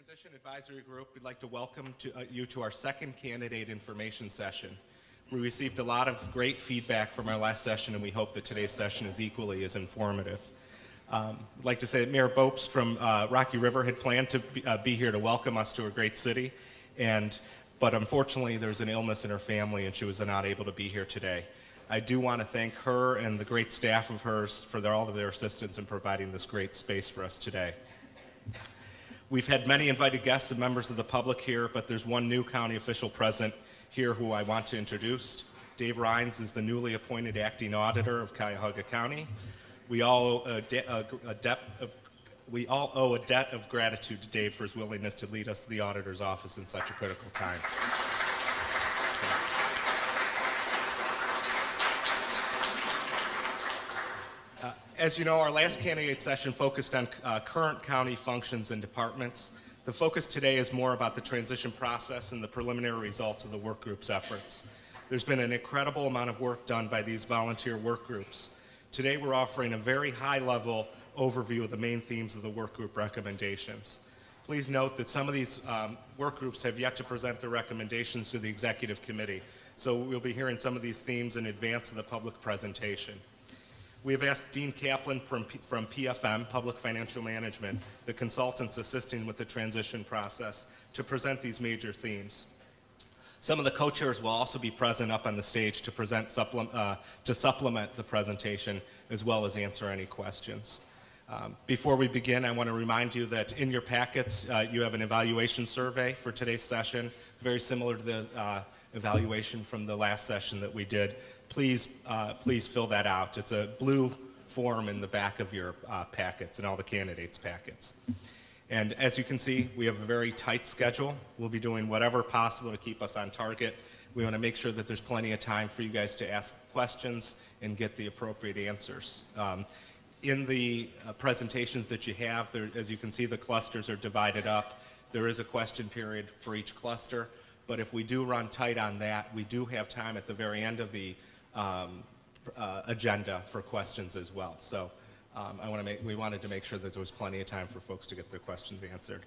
Transition Advisory Group, we'd like to welcome you to our second candidate information session. We received a lot of great feedback from our last session, and we hope that today's session is equally as informative. I'd like to say that Mayor Bopst from Rocky River had planned to be here to welcome us to a great city, but unfortunately there's an illness in her family and she was not able to be here today. I do want to thank her and the great staff of hers for all of their assistance in providing this great space for us today. We've had many invited guests and members of the public here, but there's one new county official present here who I want to introduce. Dave Rines is the newly appointed acting auditor of Cuyahoga County. We all owe a debt of gratitude to Dave for his willingness to lead us to the auditor's office in such a critical time. As you know, our last candidate session focused on current county functions and departments. The focus today is more about the transition process and the preliminary results of the work group's efforts. There's been an incredible amount of work done by these volunteer work groups. Today we're offering a very high-level overview of the main themes of the work group recommendations. Please note that some of these work groups have yet to present their recommendations to the executive committee, so we'll be hearing some of these themes in advance of the public presentation. We have asked Dean Kaplan from PFM, Public Financial Management, the consultants assisting with the transition process, to present these major themes. Some of the co-chairs will also be present up on the stage to supplement the presentation as well as answer any questions. Before we begin, I want to remind you that in your packets you have an evaluation survey for today's session, very similar to the evaluation from the last session that we did. Please fill that out. It's a blue form in the back of your packets and all the candidates' packets. And as you can see, we have a very tight schedule. We'll be doing whatever possible to keep us on target. We want to make sure that there's plenty of time for you guys to ask questions and get the appropriate answers. In the presentations that you have, as you can see, the clusters are divided up. There is a question period for each cluster, but if we do run tight on that, we do have time at the very end of the agenda for questions as well. So we wanted to make sure that there was plenty of time for folks to get their questions answered.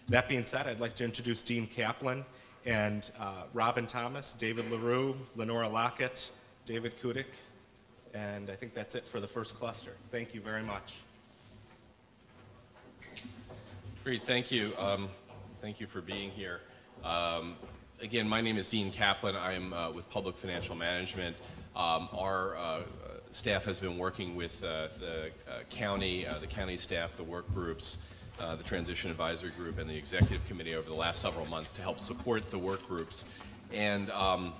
That being said, I'd like to introduce Dean Kaplan and Robin Thomas, David LaRue, Lenora Lockett, David Kudik, and I think that's it for the first cluster. Thank you very much. Great, thank you. Thank you for being here. Again, my name is Dean Kaplan. I am with Public Financial Management. Our staff has been working with the county staff, the work groups, the Transition Advisory Group, and the Executive Committee over the last several months to help support the work groups. And our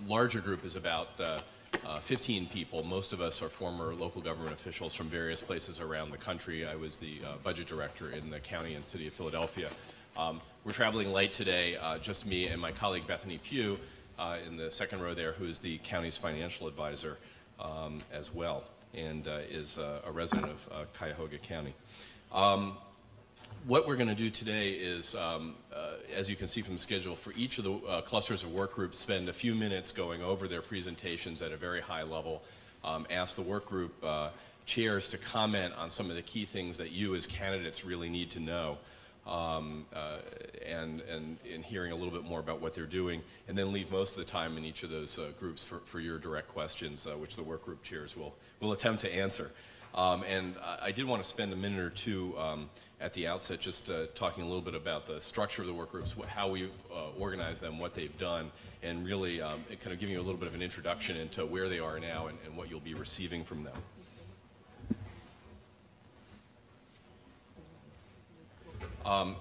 larger group is about 15 people. Most of us are former local government officials from various places around the country. I was the budget director in the county and city of Philadelphia. We're traveling light today, just me and my colleague Bethany Pugh in the second row there, who is the county's financial advisor as well, and is a resident of Cuyahoga County. What we're going to do today is, as you can see from the schedule, for each of the clusters of work groups, spend a few minutes going over their presentations at a very high level, ask the work group chairs to comment on some of the key things that you as candidates really need to know. And hearing a little bit more about what they're doing, and then leave most of the time in each of those groups for your direct questions, which the work group chairs will attempt to answer. And I did want to spend a minute or two at the outset just talking a little bit about the structure of the work groups, how we organize them, what they've done, and really kind of giving you a little bit of an introduction into where they are now and what you'll be receiving from them.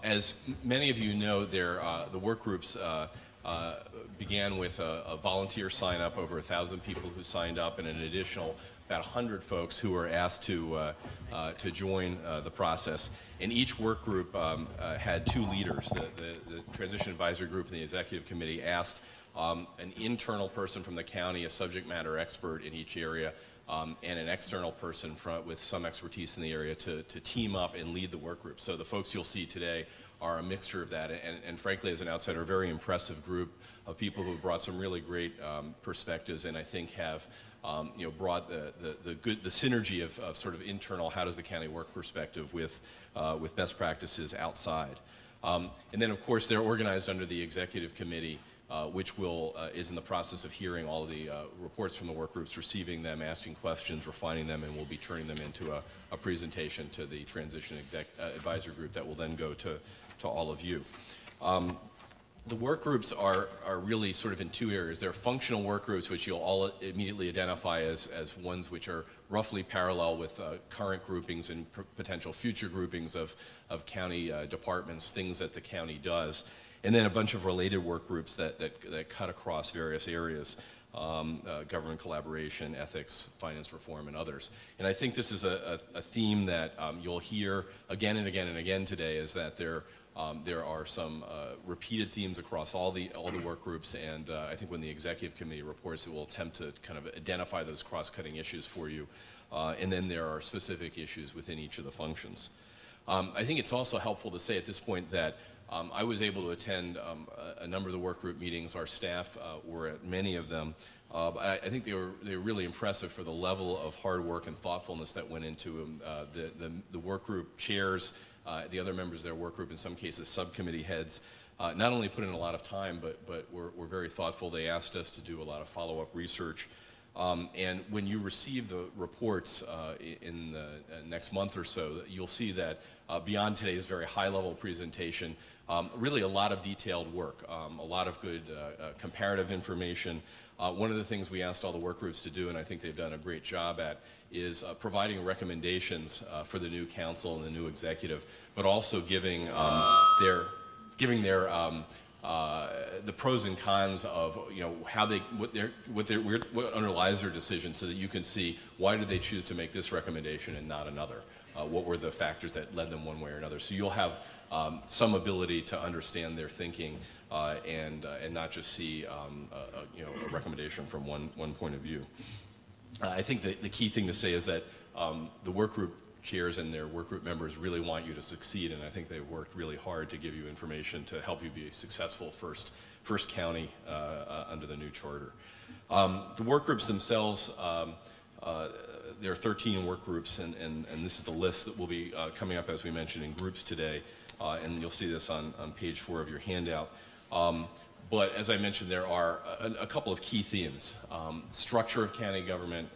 As many of you know, the work groups began with a volunteer sign-up, over 1,000 people who signed up, and an additional about 100 folks who were asked to join the process. And each work group had two leaders. The Transition Advisory Group and the Executive Committee asked an internal person from the county, a subject matter expert in each area, and an external person with some expertise in the area to team up and lead the work group. So the folks you'll see today are a mixture of that, and frankly, as an outsider, a very impressive group of people who have brought some really great perspectives, and I think have brought the synergy of sort of internal, how does the county work perspective with best practices outside. And then, of course, they're organized under the executive committee, which is in the process of hearing all of the reports from the work groups, receiving them, asking questions, refining them, and we'll be turning them into a presentation to the transition advisory group that will then go to all of you. The work groups are really sort of in two areas. There are functional work groups, which you'll all immediately identify as ones which are roughly parallel with current groupings and potential future groupings of county departments, things that the county does. And then a bunch of related work groups that cut across various areas, government collaboration, ethics, finance reform, and others. And I think this is a theme that you'll hear again and again and again today, is that there are some repeated themes across all the work groups, and I think when the executive committee reports, it will attempt to kind of identify those cross-cutting issues for you, and then there are specific issues within each of the functions. I think it's also helpful to say at this point that I was able to attend a number of the work group meetings. Our staff were at many of them. But I think they were really impressive for the level of hard work and thoughtfulness that went into them. The work group chairs, the other members of their work group, in some cases subcommittee heads, not only put in a lot of time, but were very thoughtful. They asked us to do a lot of follow-up research. And when you receive the reports in the next month or so, you'll see that beyond today's very high-level presentation, really a lot of detailed work, a lot of good comparative information. One of the things we asked all the work groups to do, and I think they've done a great job at, is providing recommendations for the new council and the new executive, but also giving the pros and cons of how what underlies their decision, so that you can see why did they choose to make this recommendation and not another. What were the factors that led them one way or another? So you'll have some ability to understand their thinking and not just see a recommendation from one point of view. I think the key thing to say is that the work group chairs and their work group members really want you to succeed, and I think they've worked really hard to give you information to help you be a successful first county under the new charter. The work groups themselves, there are 13 work groups, and this is the list that will be coming up, as we mentioned, in groups today, and you'll see this on page 4 of your handout. But as I mentioned, there are a couple of key themes. Structure of county government,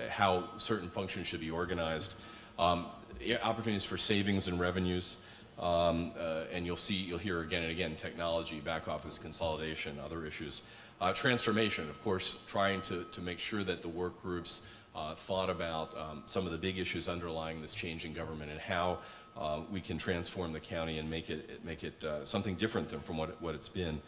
how certain functions should be organized, opportunities for savings and revenues, and you'll hear again and again, technology, back office consolidation, other issues. Transformation, of course, trying to make sure that the work groups thought about some of the big issues underlying this change in government and how we can transform the county and make it something different than from what it's been.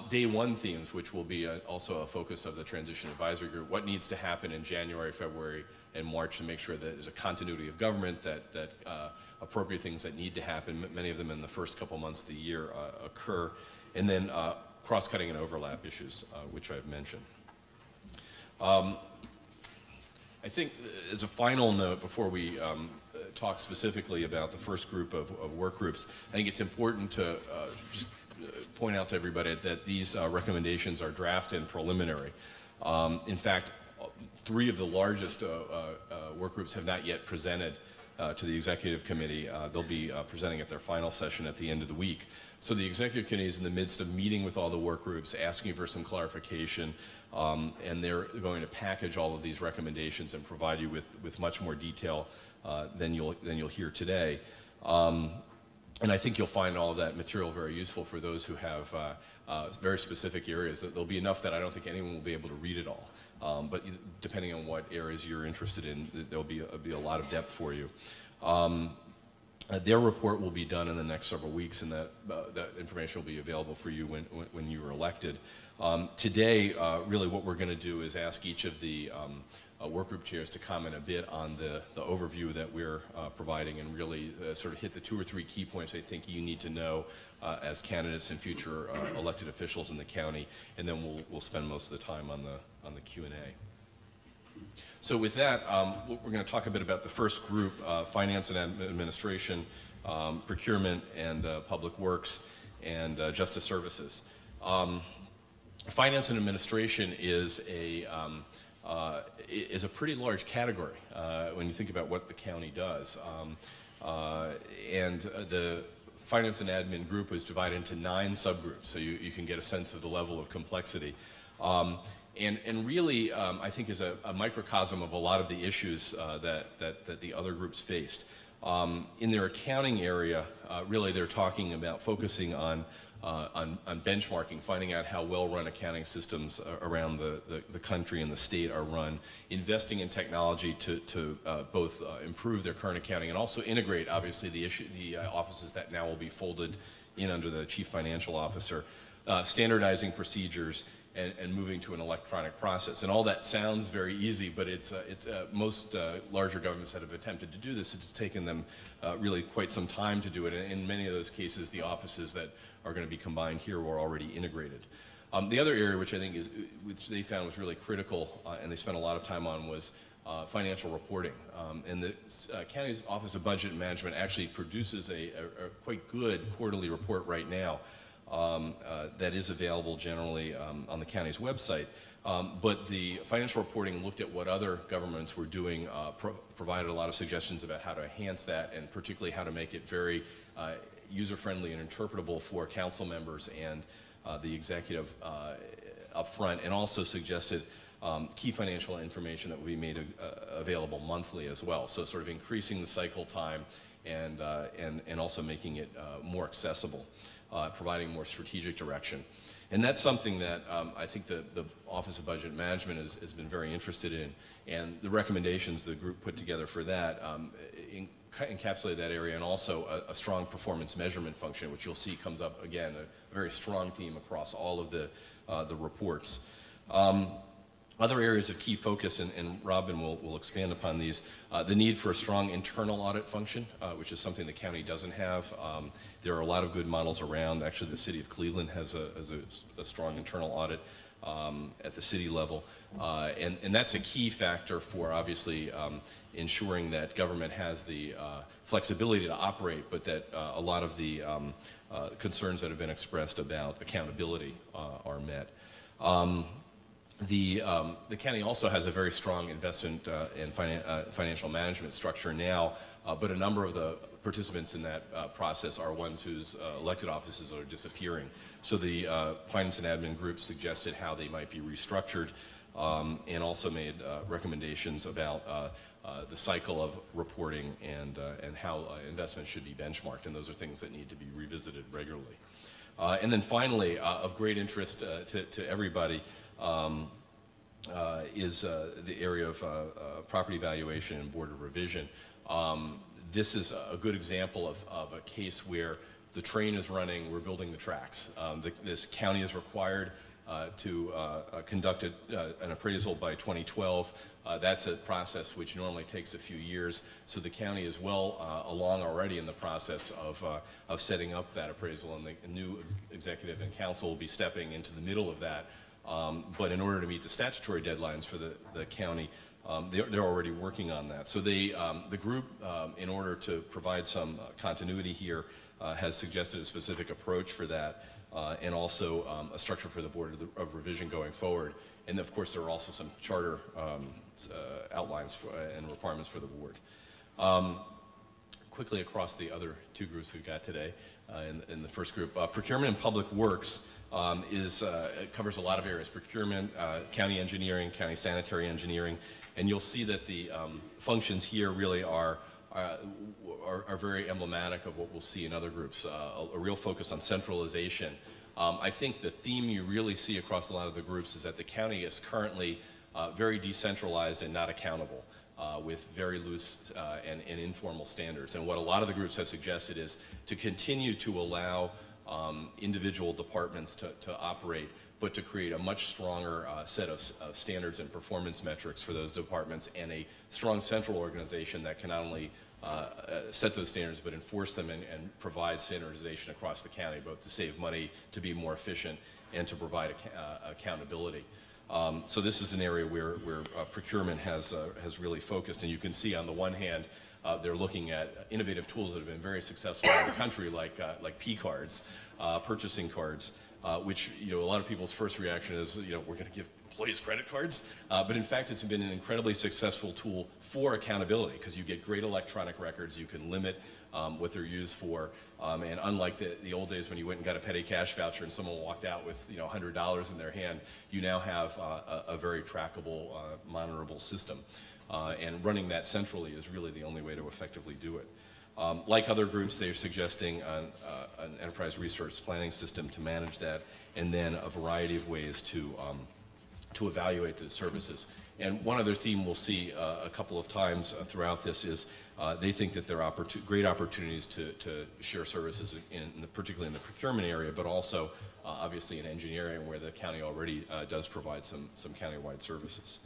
Day one themes, which will be also a focus of the Transition Advisory Group. What needs to happen in January, February, and March to make sure that there's a continuity of government, that appropriate things that need to happen, many of them in the first couple months of the year, occur. And then cross-cutting and overlap issues, which I've mentioned. I think as a final note, before we talk specifically about the first group of work groups, I think it's important to just point out to everybody that these recommendations are draft and preliminary. In fact, 3 of the largest work groups have not yet presented to the executive committee. They'll be presenting at their final session at the end of the week. So the executive committee is in the midst of meeting with all the work groups, asking for some clarification, and they're going to package all of these recommendations and provide you with much more detail than you'll hear today. And I think you'll find all of that material very useful for those who have very specific areas. There'll be enough that I don't think anyone will be able to read it all. But depending on what areas you're interested in, there'll be a lot of depth for you. Their report will be done in the next several weeks, and that information will be available for you when you are elected. Today, really what we're going to do is ask each of the work group chairs to comment a bit on the overview that we're providing, and really sort of hit the 2 or 3 key points I think you need to know as candidates and future elected officials in the county, and then we'll spend most of the time on the Q&A. So with that, we're going to talk a bit about the first group, finance and administration, procurement and public works, and justice services. Finance and administration is is a pretty large category when you think about what the county does. And the finance and admin group was divided into 9 subgroups, so you can get a sense of the level of complexity. And really, I think is a microcosm of a lot of the issues that the other groups faced. In their accounting area, really they're talking about focusing on benchmarking, finding out how well-run accounting systems around the country and the state are run, investing in technology to both improve their current accounting and also integrate, obviously, the offices that now will be folded in under the chief financial officer, standardizing procedures, and moving to an electronic process. And all that sounds very easy, but most larger governments that have attempted to do this, it's taken them really quite some time to do it. And in many of those cases, the offices that are going to be combined here were already integrated. The other area which I think which they found was really critical, and they spent a lot of time on, was financial reporting. And the county's Office of Budget and Management actually produces a quite good quarterly report right now. That is available generally on the county's website. But the financial reporting looked at what other governments were doing, provided a lot of suggestions about how to enhance that, and particularly how to make it very user-friendly and interpretable for council members and the executive up front, and also suggested key financial information that would be made available monthly as well. So sort of increasing the cycle time and also making it more accessible. Providing more strategic direction. And that's something that I think the Office of Budget Management has been very interested in, and the recommendations the group put together for that encapsulate that area, and also a strong performance measurement function, which you'll see comes up again, a very strong theme across all of the reports. Other areas of key focus, and Robin will expand upon these, the need for a strong internal audit function, which is something the county doesn't have. There are a lot of good models around. Actually, the city of Cleveland has a strong internal audit at the city level. And that's a key factor for, obviously, ensuring that government has the flexibility to operate, but that a lot of the concerns that have been expressed about accountability are met. The county also has a very strong investment and financial management structure now, but a number of the participants in that process are ones whose elected offices are disappearing. So the Finance and Admin group suggested how they might be restructured, and also made recommendations about the cycle of reporting and how investments should be benchmarked, and those are things that need to be revisited regularly. And then finally, of great interest to everybody, is the area of property valuation and board of revision. This is a good example of a case where the train is running, we're building the tracks. This county is required to conduct an appraisal by 2012. That's a process which normally takes a few years, so the county is well along already in the process of setting up that appraisal, and the new executive and council will be stepping into the middle of that. But in order to meet the statutory deadlines for the county, they're already working on that. So the group, in order to provide some continuity here, has suggested a specific approach for that, and also a structure for the Board of Revision going forward. And of course, there are also some charter outlines and requirements for the board. Quickly across the other two groups we've got today, in the first group, Procurement and Public Works it covers a lot of areas: procurement, county engineering, county sanitary engineering, and you'll see that the functions here really are very emblematic of what we'll see in other groups. A real focus on centralization. I think the theme you really see across a lot of the groups is that the county is currently very decentralized and not accountable, with very loose and informal standards. And what a lot of the groups have suggested is to continue to allow individual departments to operate, but to create a much stronger set of standards and performance metrics for those departments, and a strong central organization that can not only set those standards but enforce them and provide standardization across the county, both to save money, to be more efficient, and to provide accountability. So this is an area where procurement has really focused, and you can see on the one hand they're looking at innovative tools that have been very successful in the country, like P cards, purchasing cards, which a lot of people's first reaction is we're going to give employees' credit cards. But in fact, it's been an incredibly successful tool for accountability because you get great electronic records. You can limit what they're used for. And unlike the old days when you went and got a petty cash voucher and someone walked out with $100 in their hand, you now have a very trackable, monitorable system. And running that centrally is really the only way to effectively do it. Like other groups, they're suggesting an enterprise resource planning system to manage that, and then a variety of ways to evaluate the services. And one other theme we'll see a couple of times throughout this is they think that there are great opportunities to share services, particularly in the procurement area, but also obviously in engineering, where the county already does provide some countywide services.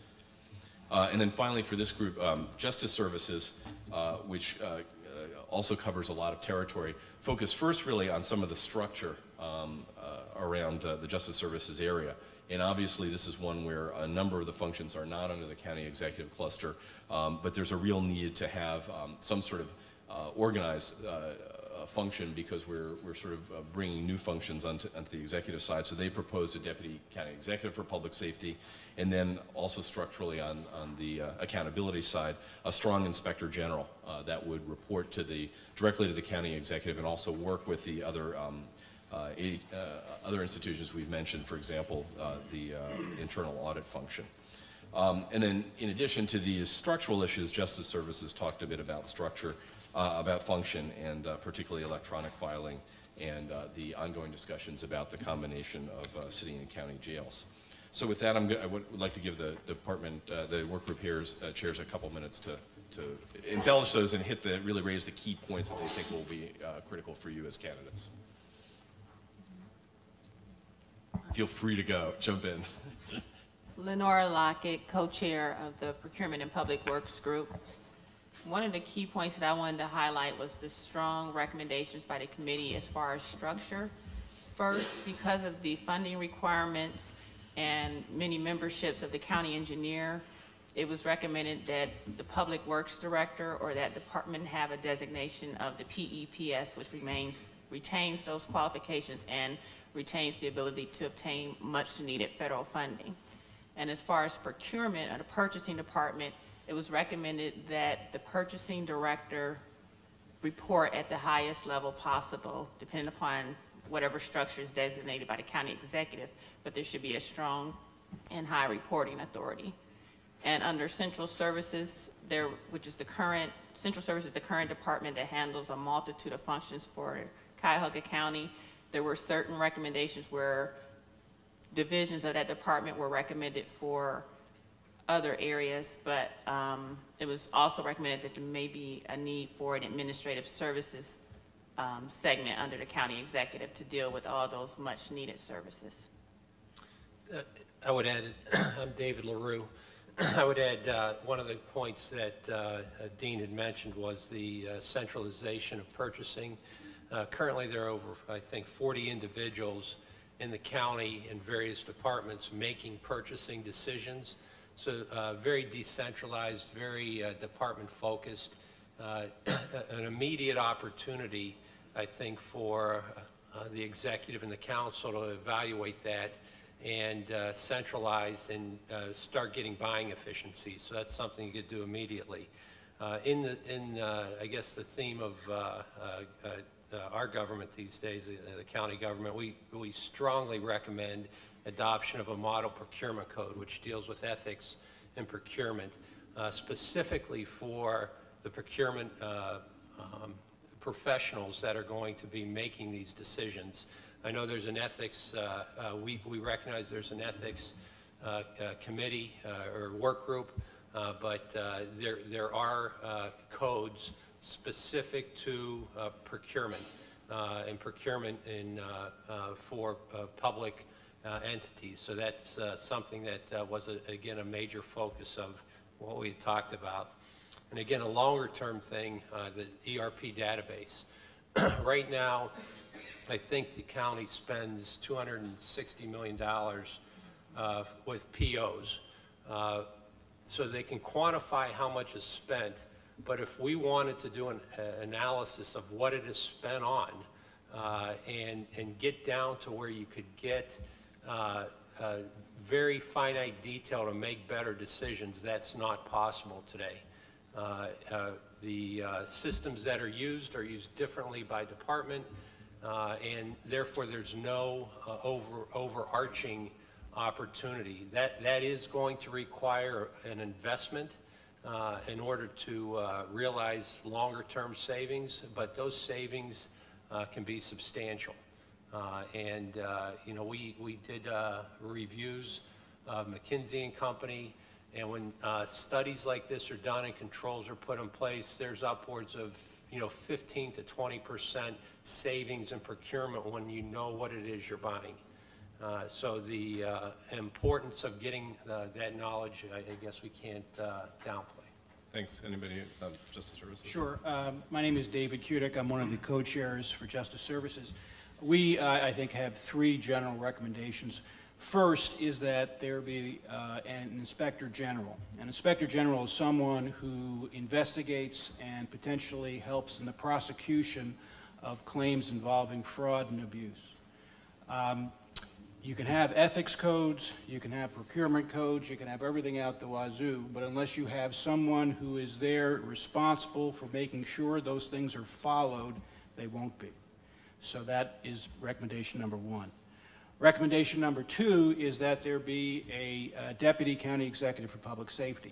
And then finally for this group, justice services, which also covers a lot of territory, focus first really on some of the structure around the justice services area. And obviously this is one where a number of the functions are not under the county executive cluster, but there's a real need to have some sort of organized function, because we're sort of bringing new functions onto the executive side. So they propose a deputy county executive for public safety, and then also structurally on the accountability side, a strong inspector general that would report directly to the county executive and also work with the other other institutions we've mentioned, for example, the internal audit function. And then in addition to these structural issues, Justice Services talked a bit about structure, about function, and particularly electronic filing, and the ongoing discussions about the combination of city and county jails. So with that, I would like to give the department, the work group chairs a couple minutes to embellish those and really raise the key points that they think will be critical for you as candidates. Feel free to go, jump in. Lenora Lockett, co-chair of the Procurement and Public Works Group. One of the key points that I wanted to highlight was the strong recommendations by the committee as far as structure. First, because of the funding requirements and many memberships of the county engineer, it was recommended that the Public Works Director or that department have a designation of the PEPS, which retains those qualifications and retains the ability to obtain much needed federal funding. And as far as procurement or the purchasing department, it was recommended that the purchasing director report at the highest level possible, depending upon whatever structure is designated by the county executive, but there should be a strong and high reporting authority. And under central services, central services is the current department that handles a multitude of functions for Cuyahoga County. There were certain recommendations where divisions of that department were recommended for other areas, but it was also recommended that there may be a need for an administrative services segment under the county executive to deal with all those much needed services. I would add, I'm David LaRue. I would add one of the points that Dean had mentioned was the centralization of purchasing. Currently there are over, I think, 40 individuals in the county in various departments making purchasing decisions. So very decentralized, very department focused. An immediate opportunity, I think, for the executive and the council to evaluate that and centralize and start getting buying efficiencies. So that's something you could do immediately. I guess the theme of our government these days, the county government, we strongly recommend adoption of a model procurement code which deals with ethics and procurement, specifically for the procurement professionals that are going to be making these decisions. I know there's an ethics, we recognize there's an ethics committee or work group, but there are codes specific to procurement and procurement for public entities. So that's something that was, again, a major focus of what we had talked about. And again, a longer term thing, the ERP database. Right now, I think the county spends $260 million with POs. So they can quantify how much is spent, but if we wanted to do an analysis of what it is spent on and get down to where you could get very finite detail to make better decisions. That's not possible today. The systems that are used differently by department, and therefore there's no overarching opportunity. That is going to require an investment in order to realize longer-term savings, but those savings can be substantial. You know, we did reviews of McKinsey & Company, and when studies like this are done and controls are put in place, there's upwards of 15 to 20% savings in procurement when you know what it is you're buying. So the importance of getting that knowledge, I guess we can't downplay. Thanks. Anybody, Justice Services? Sure. My name is David Kudik. I'm one of the co-chairs for Justice Services. We, I think, have three general recommendations. First is that there be an inspector general. An inspector general is someone who investigates and potentially helps in the prosecution of claims involving fraud and abuse. You can have ethics codes, you can have procurement codes, you can have everything out the wazoo, but unless you have someone who is there responsible for making sure those things are followed, they won't be. So that is recommendation number one. Recommendation number two is that there be a deputy county executive for public safety.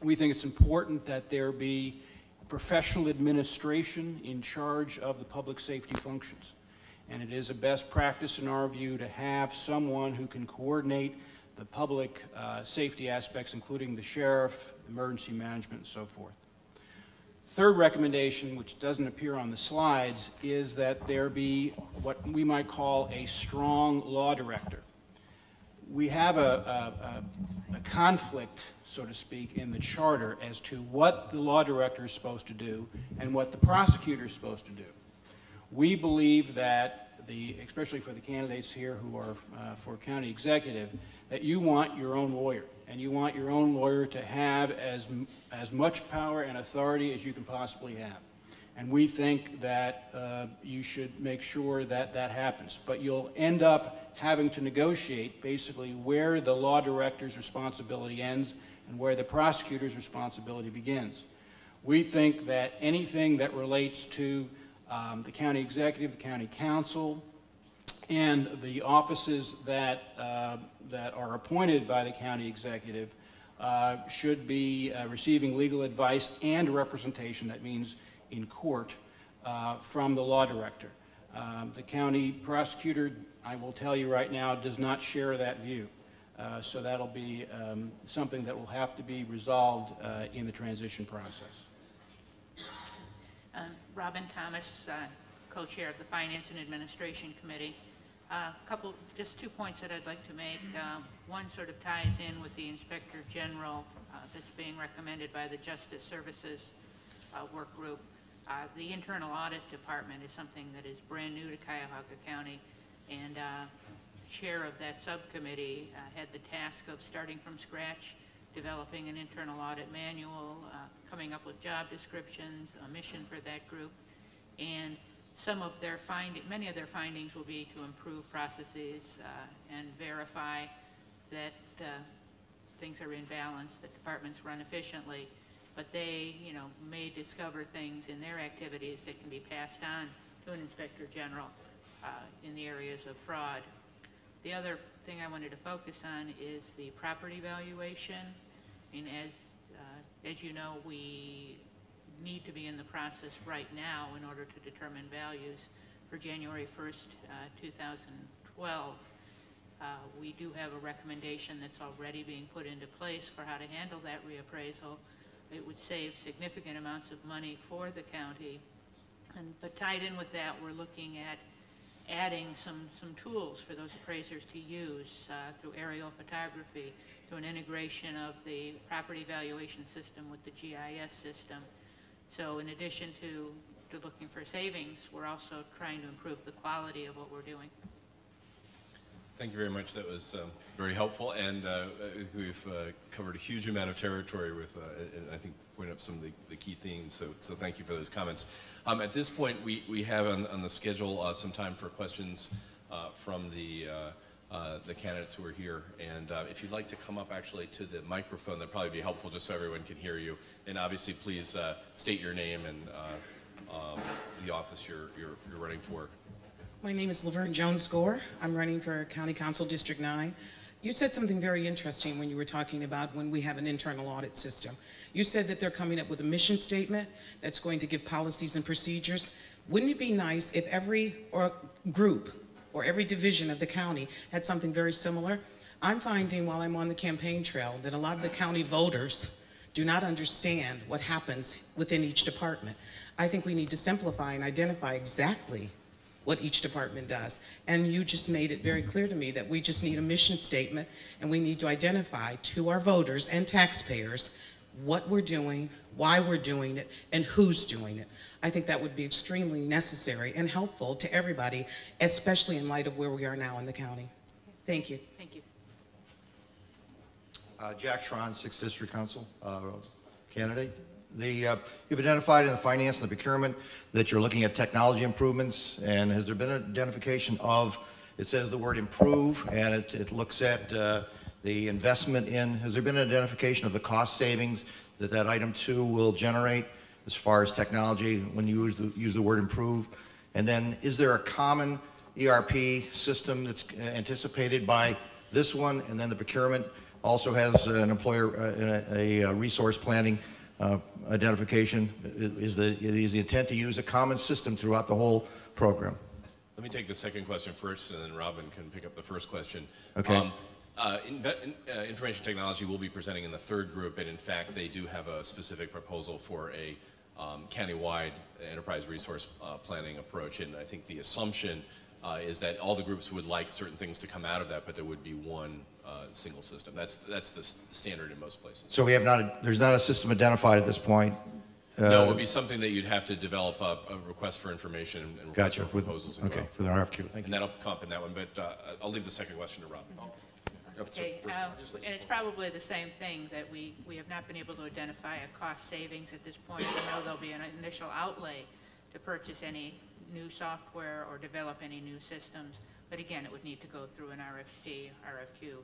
We think it's important that there be professional administration in charge of the public safety functions. And it is a best practice in our view to have someone who can coordinate the public safety aspects, including the sheriff, emergency management, and so forth. Third recommendation, which doesn't appear on the slides, is that there be what we might call a strong law director. We have a conflict, so to speak, in the charter as to what the law director is supposed to do and what the prosecutor is supposed to do. We believe that, especially for the candidates here who are for county executive, that you want your own lawyer, and you want your own lawyer to have as much power and authority as you can possibly have. And we think that you should make sure that that happens. But you'll end up having to negotiate basically where the law director's responsibility ends and where the prosecutor's responsibility begins. We think that anything that relates to the county executive, the county council, and the offices that are appointed by the county executive should be receiving legal advice and representation, that means in court, from the law director. The county prosecutor, I will tell you right now, does not share that view. So that'll be something that will have to be resolved in the transition process. Robin Thomas, co-chair of the Finance and Administration Committee. Just 2 points that I'd like to make. One sort of ties in with the Inspector General that's being recommended by the Justice Services work group. The Internal Audit Department is something that is brand new to Cuyahoga County, and chair of that subcommittee had the task of starting from scratch, developing an internal audit manual, coming up with job descriptions, a mission for that group, and many of their findings will be to improve processes and verify that things are in balance, that departments run efficiently, but they, may discover things in their activities that can be passed on to an Inspector General in the areas of fraud. The other thing I wanted to focus on is the property valuation. I mean, as you know, we need to be in the process right now in order to determine values for January 1st, 2012. We do have a recommendation that's already being put into place for how to handle that reappraisal. It would save significant amounts of money for the county. But tied in with that, we're looking at adding some tools for those appraisers to use through aerial photography, through an integration of the property valuation system with the GIS system. So in addition to looking for savings, we're also trying to improve the quality of what we're doing. Thank you very much. That was very helpful, and we've covered a huge amount of territory with, and I think, pointed up some of the key themes, so thank you for those comments. At this point, we have on the schedule some time for questions from the the candidates who are here. And if you'd like to come up actually to the microphone, that'd probably be helpful just so everyone can hear you. And obviously, please state your name and the office you're running for. My name is Laverne Jones-Gore. I'm running for County Council District 9. You said something very interesting when you were talking about when we have an internal audit system. You said that they're coming up with a mission statement that's going to give policies and procedures. Wouldn't it be nice if every group or every division of the county had something very similar? I'm finding while I'm on the campaign trail that a lot of the county voters do not understand what happens within each department. I think we need to simplify and identify exactly what each department does. And you just made it very clear to me that we just need a mission statement, and we need to identify to our voters and taxpayers what we're doing, why we're doing it, and who's doing it. I think that would be extremely necessary and helpful to everybody, especially in light of where we are now in the county. Thank you. Thank you. Jack Schron, 6th District Council candidate. You've identified in the finance and the procurement that you're looking at technology improvements, and has there been an identification of, it says the word improve, and it looks at the investment in, has there been an identification of the cost savings that item 2 will generate as far as technology when you use the word improve? And then is there a common ERP system that's anticipated by this one, and then the procurement also has an employer, a resource planning identification? Is the intent to use a common system throughout the whole program? Let me take the second question first, and then Robin can pick up the first question. Okay. Information technology will be presenting in the third group, and in fact, they do have a specific proposal for a county-wide enterprise resource planning approach. And I think the assumption is that all the groups would like certain things to come out of that, but there would be one single system. That's the standard in most places. So we have not, there's not a system identified at this point? No, it would be something that you'd have to develop a request for information and request Gotcha. for proposals. And Okay, go. for the RFQ. Thank And you. that'll come up in that one, but I'll leave the second question to Robin. Okay, and it's probably the same thing, that we have not been able to identify a cost savings at this point. We know there'll be an initial outlay to purchase any new software or develop any new systems, but again, it would need to go through an RFQ.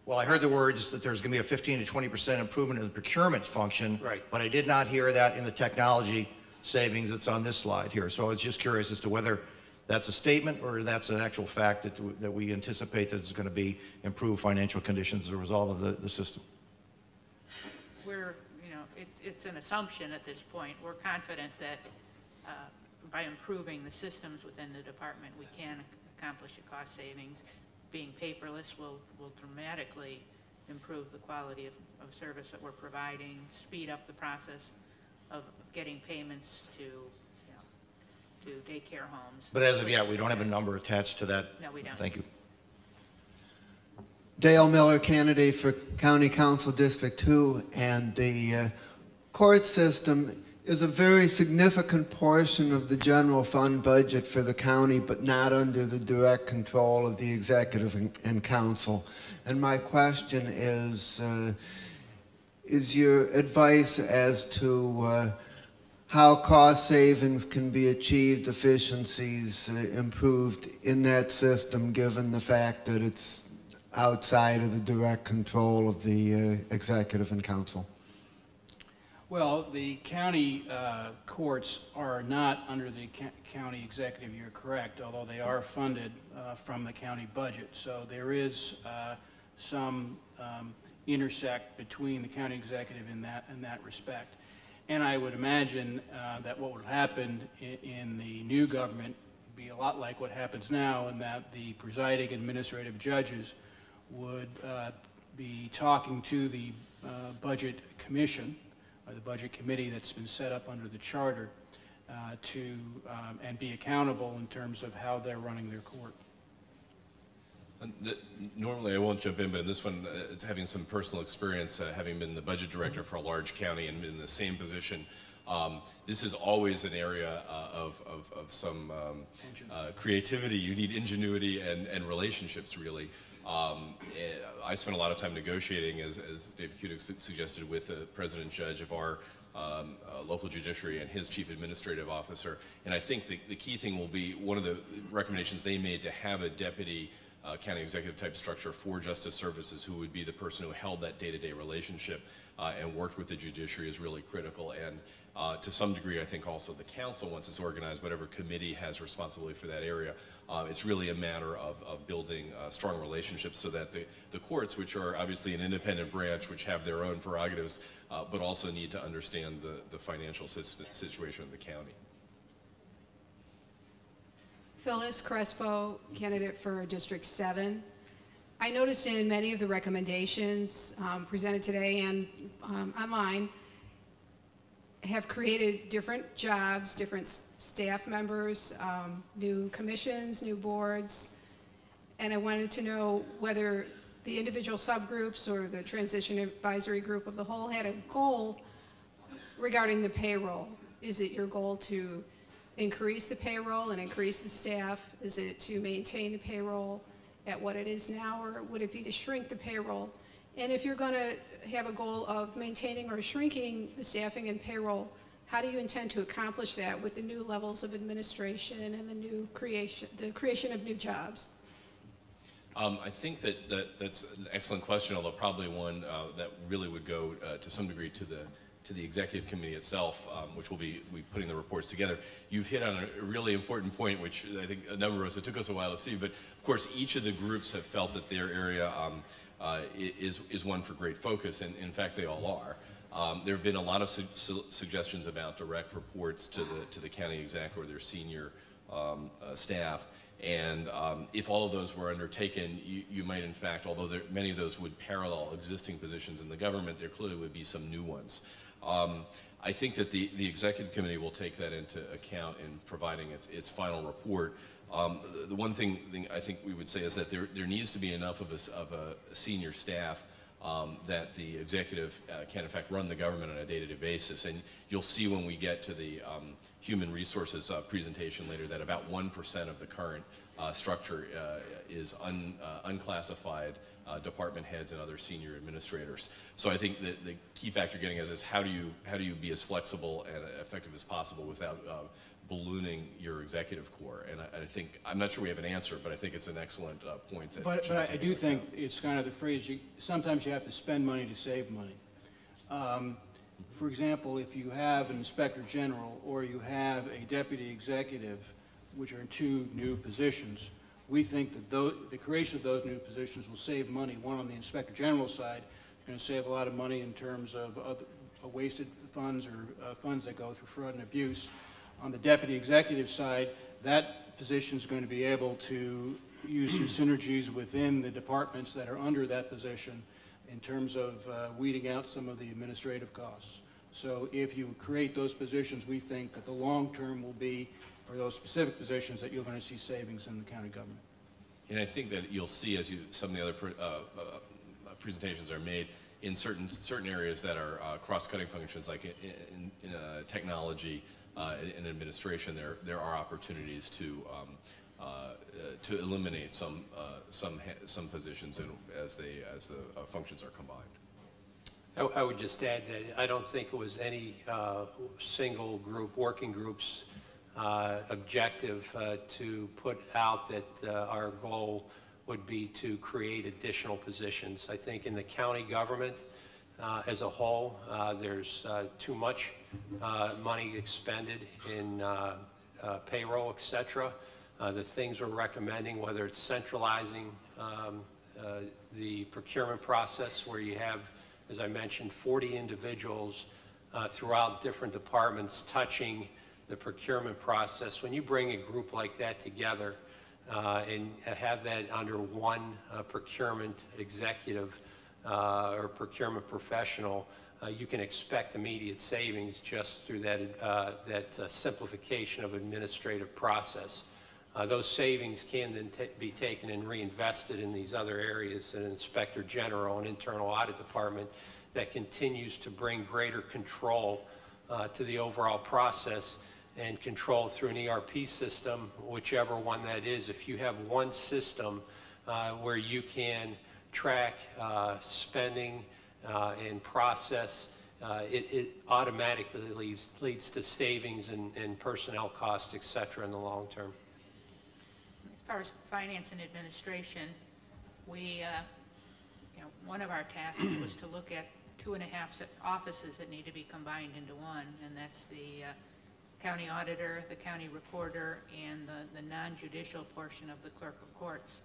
Well, I heard the words that there's going to be a 15 to 20% improvement in the procurement function, Right. but I did not hear that in the technology savings that's on this slide here. So I was just curious as to whether that's a statement or that's an actual fact that we anticipate that it's going to be improved financial conditions as a result of the system. We're, it's an assumption at this point. We're confident that by improving the systems within the department, we can accomplish a cost savings. Being paperless will dramatically improve the quality of service that we're providing, speed up the process of getting payments to daycare homes. But as of yet, we don't have a number attached to that. No, we don't. Thank you. Dale Miller, candidate for County Council District 2, and the court system is a very significant portion of the general fund budget for the county, but not under the direct control of the executive and council. And my question is your advice as to how cost savings can be achieved, efficiencies improved in that system, given the fact that it's outside of the direct control of the executive and council? Well, the county courts are not under the county executive, you're correct, although they are funded from the county budget. So there is some intersect between the county executive in that respect. And I would imagine that what would happen in the new government would be a lot like what happens now, in that the presiding administrative judges would be talking to the budget commission, or the budget committee that's been set up under the charter, and be accountable in terms of how they're running their court. Normally I won't jump in, but in this one, it's having some personal experience, having been the budget director for a large county and been in the same position. This is always an area of some creativity. You need ingenuity and relationships, really. I spent a lot of time negotiating, as David Kudik suggested, with the president judge of our local judiciary and his chief administrative officer. And I think the key thing will be, one of the recommendations they made, to have a deputy county executive type structure for justice services, who would be the person who held that day-to-day relationship and worked with the judiciary, is really critical. And to some degree, I think also the council, once it's organized, whatever committee has responsibility for that area, it's really a matter of building strong relationships so that the courts, which are obviously an independent branch, which have their own prerogatives, but also need to understand the financial situation of the county. Phyllis Crespo, candidate for District 7. I noticed in many of the recommendations presented today and online have created different jobs, different staff members, new commissions, new boards, and I wanted to know whether the individual subgroups or the transition advisory group of the whole had a goal regarding the payroll. Is it your goal to increase the payroll and increase the staff? Is it to maintain the payroll at what it is now, or would it be to shrink the payroll? And if you're going to have a goal of maintaining or shrinking the staffing and payroll, how do you intend to accomplish that with the new levels of administration and the creation of new jobs? I think that's an excellent question, although probably one that really would go to some degree to the executive committee itself, which will be putting the reports together. You've hit on a really important point, which I think a number of us, it took us a while to see, but of course each of the groups have felt that their area is one for great focus, and in fact they all are. There have been a lot of suggestions about direct reports to the county exec or their senior staff, and if all of those were undertaken, you might in fact, although many of those would parallel existing positions in the government, there clearly would be some new ones. I think that the executive committee will take that into account in providing its final report. The one thing I think we would say is that there needs to be enough of a senior staff that the executive can in fact run the government on a day-to-day basis. And you'll see when we get to the human resources presentation later that about 1% of the current structure is unclassified department heads and other senior administrators. So I think that the key factor getting at is how do you be as flexible and effective as possible without ballooning your executive corps? And I think, I'm not sure we have an answer, but I think it's an excellent point. But I do think it's kind of the phrase, sometimes you have to spend money to save money. For example, if you have an inspector general or you have a deputy executive, which are two new positions, we think that the creation of those new positions will save money. One, on the inspector general side, is going to save a lot of money in terms of wasted funds or funds that go through fraud and abuse. On the deputy executive side, that position is going to be able to use some synergies within the departments that are under that position in terms of weeding out some of the administrative costs. So if you create those positions, we think that the long term will be, for those specific positions, that you're going to see savings in the county government. And I think that you'll see, as some of the other presentations are made, in certain areas that are cross-cutting functions, like in technology and administration, there are opportunities to eliminate some positions as the functions are combined. I would just add that I don't think it was any single group, working groups, objective to put out that our goal would be to create additional positions. I think in the county government as a whole, there's too much money expended in payroll, etc. The things we're recommending, whether it's centralizing the procurement process, where you have, as I mentioned, 40 individuals throughout different departments touching the procurement process. When you bring a group like that together and have that under one procurement executive or procurement professional, you can expect immediate savings just through that simplification of administrative process. Those savings can then be taken and reinvested in these other areas, an inspector general, an internal audit department that continues to bring greater control to the overall process, and control through an ERP system, whichever one that is. If you have one system where you can track spending and process, it automatically leads to savings in personnel costs, et cetera, in the long term. far as finance and administration, we, one of our tasks was to look at 2.5 offices that need to be combined into one, and that's the county auditor, the county recorder, and the non-judicial portion of the clerk of courts.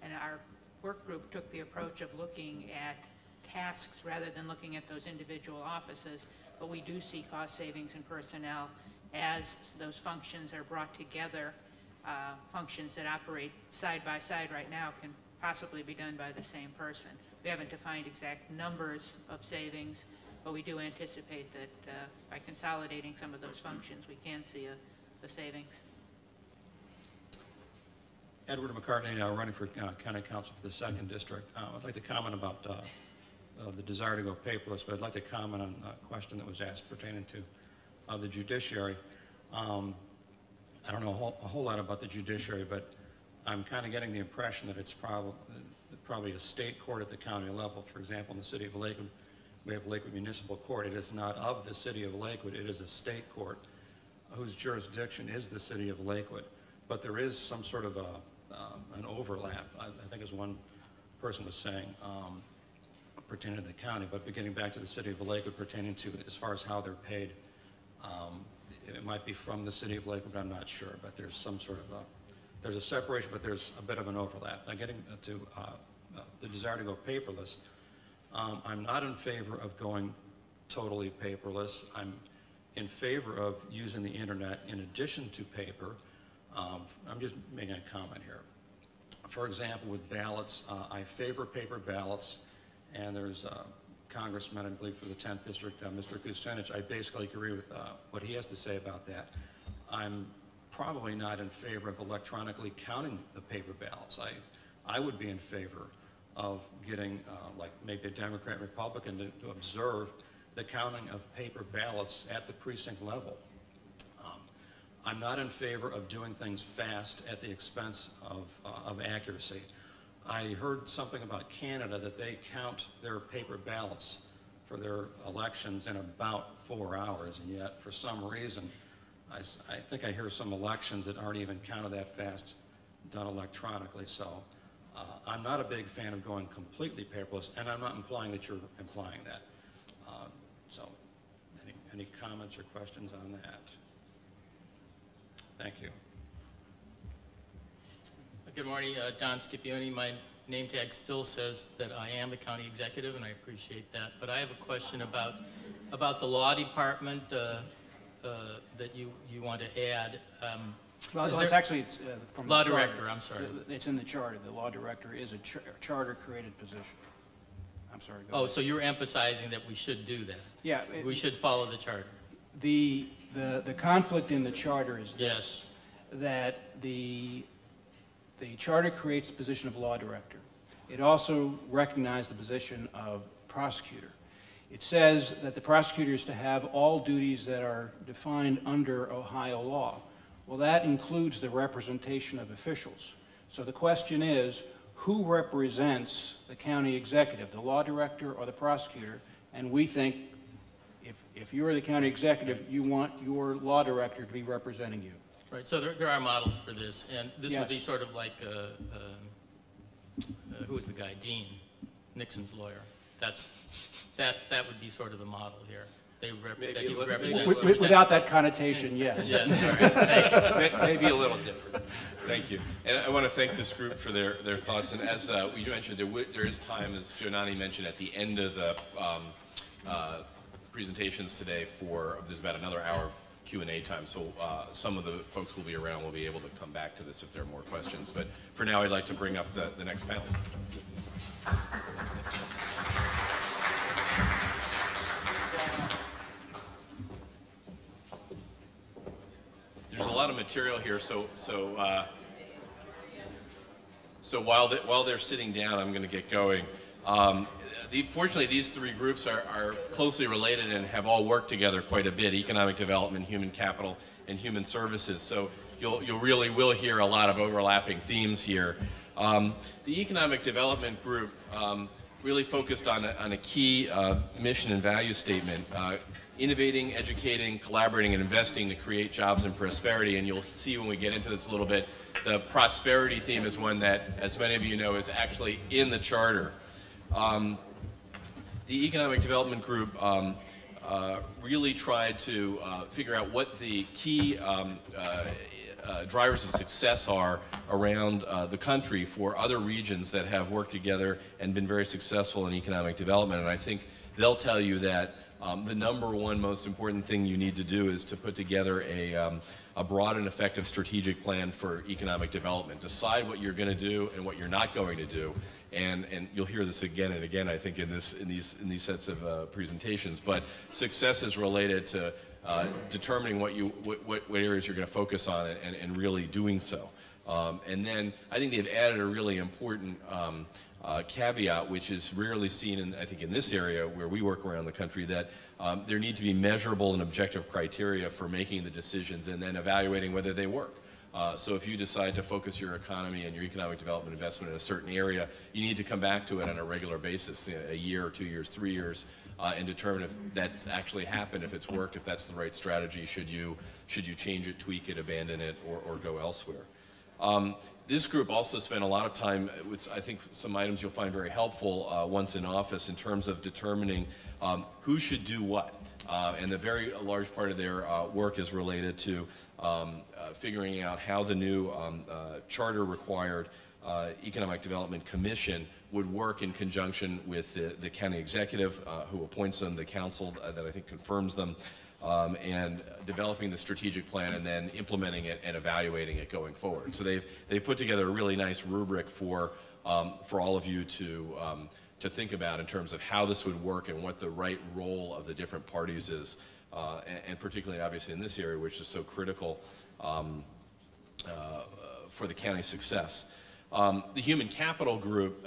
And our work group took the approach of looking at tasks rather than looking at those individual offices, but we do see cost savings in personnel as those functions are brought together. Functions that operate side by side right now can possibly be done by the same person. We haven't defined exact numbers of savings, but we do anticipate that by consolidating some of those functions, we can see the savings. Edward McCartney, running for County Council for the 2nd District. I'd like to comment about the desire to go paperless, but I'd like to comment on a question that was asked pertaining to the judiciary. I don't know a whole lot about the judiciary, but I'm kind of getting the impression that it's probably a state court at the county level. For example, in the city of Lakewood, we have Lakewood Municipal Court. It is not of the city of Lakewood. It is a state court whose jurisdiction is the city of Lakewood. But there is some sort of an overlap, I think as one person was saying, pertaining to the county, but getting back to the city of Lakewood pertaining to as far as how they're paid. It might be from the city of Lakewood, but I'm not sure, but there's some sort of there's a separation, but there's a bit of an overlap. Now getting to the desire to go paperless, I'm not in favor of going totally paperless. I'm in favor of using the internet in addition to paper. I'm just making a comment here. For example, with ballots, I favor paper ballots, and there's a congressman, I believe, for the 10th District, Mr. Kucinich. I basically agree with what he has to say about that. I'm probably not in favor of electronically counting the paper ballots. I would be in favor of getting, like maybe a Democrat, Republican, to observe the counting of paper ballots at the precinct level. I'm not in favor of doing things fast at the expense of accuracy. I heard something about Canada that they count their paper ballots for their elections in about 4 hours, and yet for some reason, I think I hear some elections that aren't even counted that fast, done electronically. So I'm not a big fan of going completely paperless, and I'm not implying that you're implying that. So any comments or questions on that? Thank you. Good morning, Don Scipione. My name tag still says that I am the county executive, and I appreciate that. But I have a question about the law department that you want to add. Well, it's actually from law the charter. director. I'm sorry. It's in the charter. The law director is a charter-created position. I'm sorry. Go ahead. So you're emphasizing that we should do that. Yeah. We should follow the charter. The conflict in the charter is this, Yes. that the charter creates the position of law director. It also recognized the position of prosecutor. It says that the prosecutor is to have all duties that are defined under Ohio law. Well, that includes the representation of officials. So the question is, who represents the county executive, the law director or the prosecutor? And we think if you're the county executive, you want your law director to be representing you. Right. So there are models for this, and this Yes. would be sort of like who was the guy? Dean, Nixon's lawyer. That would be sort of the model here. They represent. Without that connotation, yes. Yes. All right. Thank you. Maybe a little different. Thank you. And I want to thank this group for their thoughts. And as we mentioned, there is time, as Jonani mentioned, at the end of the presentations today there's about another hour Q&A time. So some of the folks who will be around will be able to come back to this if there are more questions. But for now, I'd like to bring up the next panel. There's a lot of material here, so while they're sitting down, I'm going to get going. Fortunately, these three groups are closely related and have all worked together quite a bit: economic development, human capital, and human services. So you really will hear a lot of overlapping themes here. The economic development group, really focused on a key mission and value statement, innovating, educating, collaborating, and investing to create jobs and prosperity. And you'll see when we get into this a little bit, the prosperity theme is one that, as many of you know, is actually in the charter. The Economic Development Group really tried to figure out what the key drivers of success are around the country for other regions that have worked together and been very successful in economic development. And I think they'll tell you that the number one most important thing you need to do is to put together a broad and effective strategic plan for economic development. Decide what you're going to do and what you're not going to do. And you'll hear this again and again, I think, in these sets of presentations. But success is related to determining what areas you're going to focus on and really doing so. And then I think they've added a really important caveat, which is rarely seen, I think, in this area where we work around the country, that there need to be measurable and objective criteria for making the decisions and then evaluating whether they work. So if you decide to focus your economy and your economic development investment in a certain area, you need to come back to it on a regular basis, a year, 2 years, 3 years, and determine if that's actually happened, if it's worked, if that's the right strategy. Should you change it, tweak it, abandon it, or go elsewhere? This group also spent a lot of time with, I think, some items you'll find very helpful once in office in terms of determining who should do what. And the very large part of their work is related to figuring out how the new charter required Economic Development Commission would work in conjunction with the county executive who appoints them, the council that I think confirms them, and developing the strategic plan and then implementing it and evaluating it going forward. So they've put together a really nice rubric for all of you to think about in terms of how this would work and what the right role of the different parties is, and particularly obviously in this area, which is so critical for the county's success. The Human Capital Group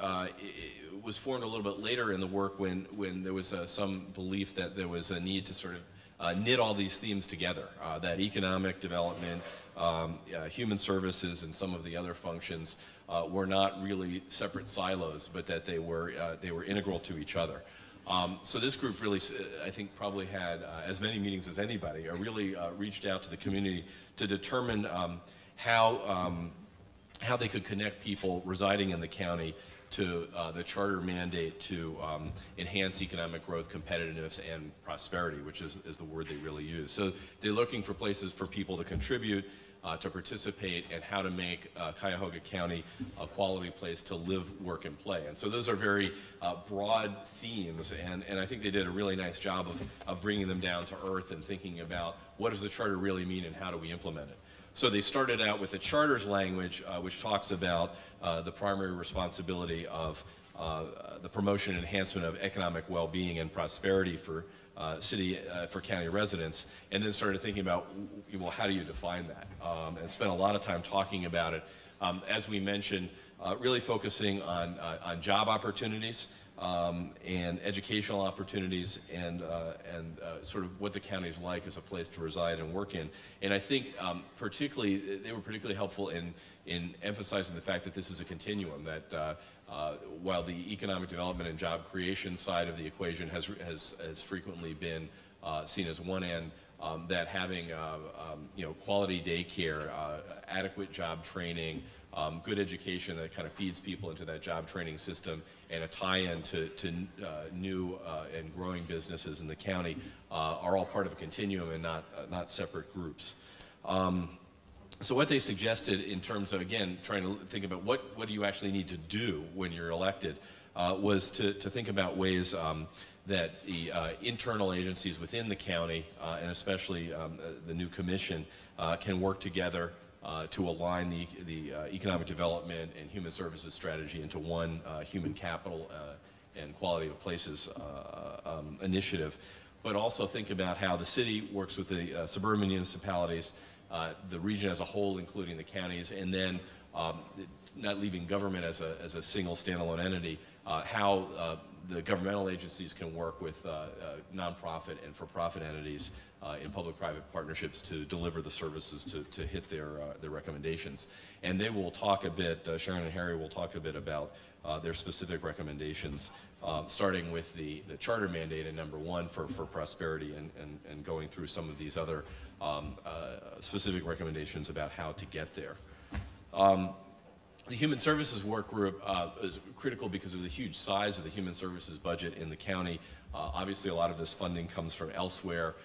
was formed a little bit later in the work when there was some belief that there was a need to sort of knit all these themes together, that economic development, human services, and some of the other functions were not really separate silos, but that they were integral to each other. So this group really, I think, probably had as many meetings as anybody, really reached out to the community to determine how they could connect people residing in the county to the charter mandate to enhance economic growth, competitiveness, and prosperity, which is the word they really use. So they're looking for places for people to contribute, to participate, and how to make Cuyahoga County a quality place to live, work, and play. And so those are very broad themes, and I think they did a really nice job of bringing them down to earth and thinking about what does the charter really mean and how do we implement it. So they started out with the charter's language, which talks about the primary responsibility of the promotion and enhancement of economic well-being and prosperity for for county residents, and then started thinking about, well, how do you define that? And spent a lot of time talking about it. As we mentioned, really focusing on job opportunities and educational opportunities and sort of what the county is like as a place to reside and work in. And I think they were particularly helpful in emphasizing the fact that this is a continuum, that while the economic development and job creation side of the equation has frequently been seen as one end, that having quality daycare, adequate job training, good education that kind of feeds people into that job training system, and a tie-in to new and growing businesses in the county are all part of a continuum and not separate groups. So what they suggested in terms of, again, trying to think about what do you actually need to do when you're elected, was to think about ways that the internal agencies within the county, and especially the new commission, can work together to align the economic development and human services strategy into one human capital and quality of places initiative, but also think about how the city works with the suburban municipalities, the region as a whole, including the counties, and then not leaving government as a single standalone entity, how the governmental agencies can work with nonprofit and for-profit entities in public-private partnerships to deliver the services to hit their recommendations. And they will talk a bit, Sharon and Harry will talk a bit about their specific recommendations, starting with the charter mandate in number 1 for prosperity and going through some of these other specific recommendations about how to get there. The Human Services Work Group is critical because of the huge size of the human services budget in the county. Obviously, a lot of this funding comes from elsewhere.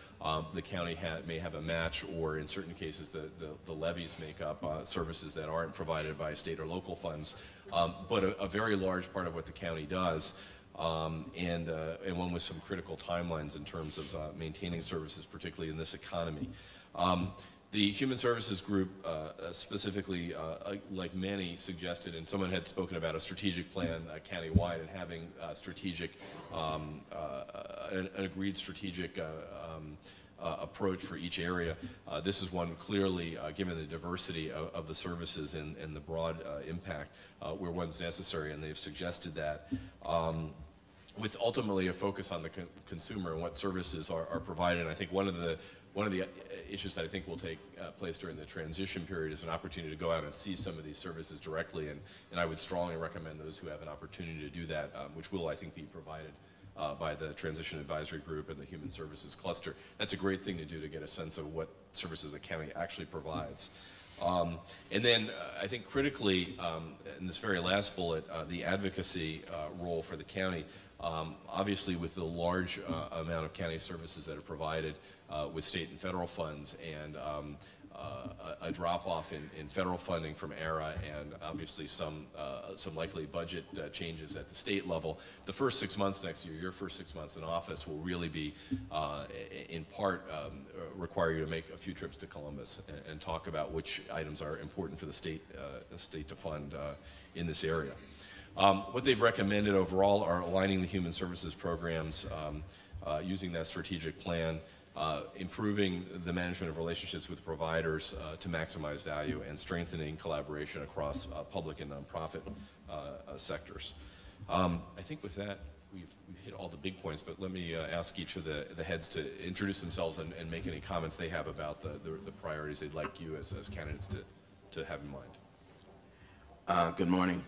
The county may have a match, or in certain cases, the levies make up services that aren't provided by state or local funds. But a very large part of what the county does, and one with some critical timelines in terms of maintaining services, particularly in this economy. The Human Services Group specifically, like many, suggested, and someone had spoken about a strategic plan countywide and having an agreed strategic approach for each area. This is one clearly, given the diversity of the services and the broad impact, where one's necessary, and they've suggested that. With ultimately a focus on the consumer and what services are provided. And I think one of the issues that I think will take place during the transition period is an opportunity to go out and see some of these services directly, and I would strongly recommend those who have an opportunity to do that, which will, I think, be provided by the Transition Advisory Group and the Human Services Cluster. That's a great thing to do to get a sense of what services the county actually provides. And then I think critically, in this very last bullet, the advocacy role for the county. Obviously, with the large amount of county services that are provided with state and federal funds, and a drop-off in federal funding from ERA, and obviously some likely budget changes at the state level, the first 6 months next year, your first 6 months in office, will really be, in part, require you to make a few trips to Columbus and talk about which items are important for the state to fund in this area. What they've recommended overall are aligning the human services programs, using that strategic plan, improving the management of relationships with providers to maximize value, and strengthening collaboration across public and nonprofit sectors. I think with that, we've hit all the big points, but let me ask each of the heads to introduce themselves and make any comments they have about the priorities they'd like you as candidates to have in mind. Good morning.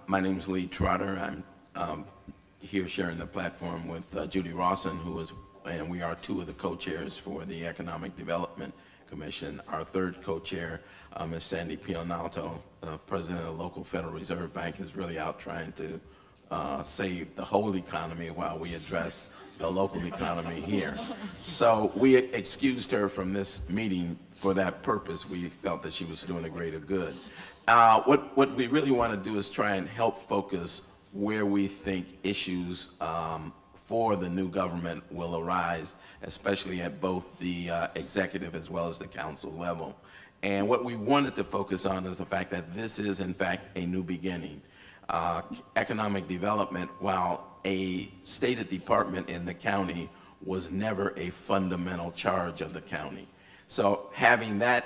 My name is Lee Trotter. I'm here sharing the platform with Judy Rawson, and we are 2 of the co-chairs for the Economic Development Commission. Our 3rd co-chair, Ms. Sandy Pionalto, president of the local Federal Reserve Bank, is really out trying to save the whole economy while we address the local economy here. So we excused her from this meeting for that purpose. We felt that she was doing a greater good. What we really want to do is try and help focus where we think issues for the new government will arise, especially at both the executive as well as the council level. And what we wanted to focus on is the fact that this is, in fact, a new beginning. Economic development, while a stated department in the county, was never a fundamental charge of the county. So having that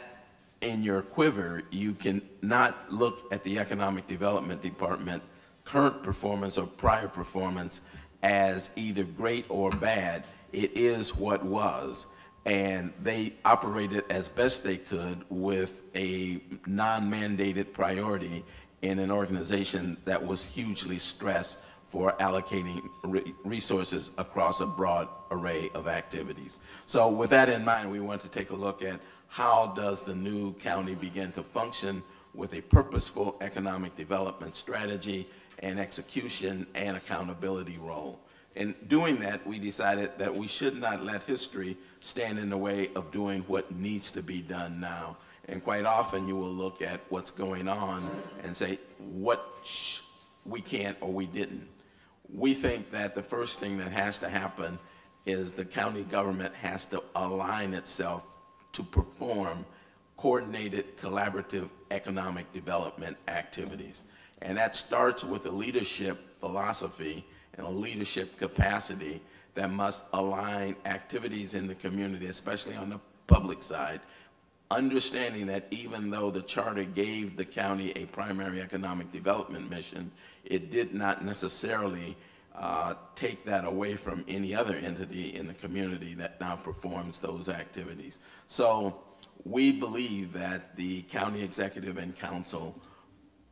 in your quiver, you can not look at the Economic Development Department current performance or prior performance as either great or bad. It is what was, and they operated as best they could with a non-mandated priority in an organization that was hugely stressed for allocating resources across a broad array of activities. So with that in mind, we want to take a look at how does the new county begin to function with a purposeful economic development strategy and execution and accountability role. In doing that, we decided that we should not let history stand in the way of doing what needs to be done now. And quite often you will look at what's going on and say, what we can't or we didn't. We think that the first thing that has to happen is the county government has to align itself to perform coordinated, collaborative economic development activities. And that starts with a leadership philosophy and a leadership capacity that must align activities in the community, especially on the public side, understanding that even though the charter gave the county a primary economic development mission, it did not necessarily take that away from any other entity in the community that now performs those activities. So we believe that the county executive and council,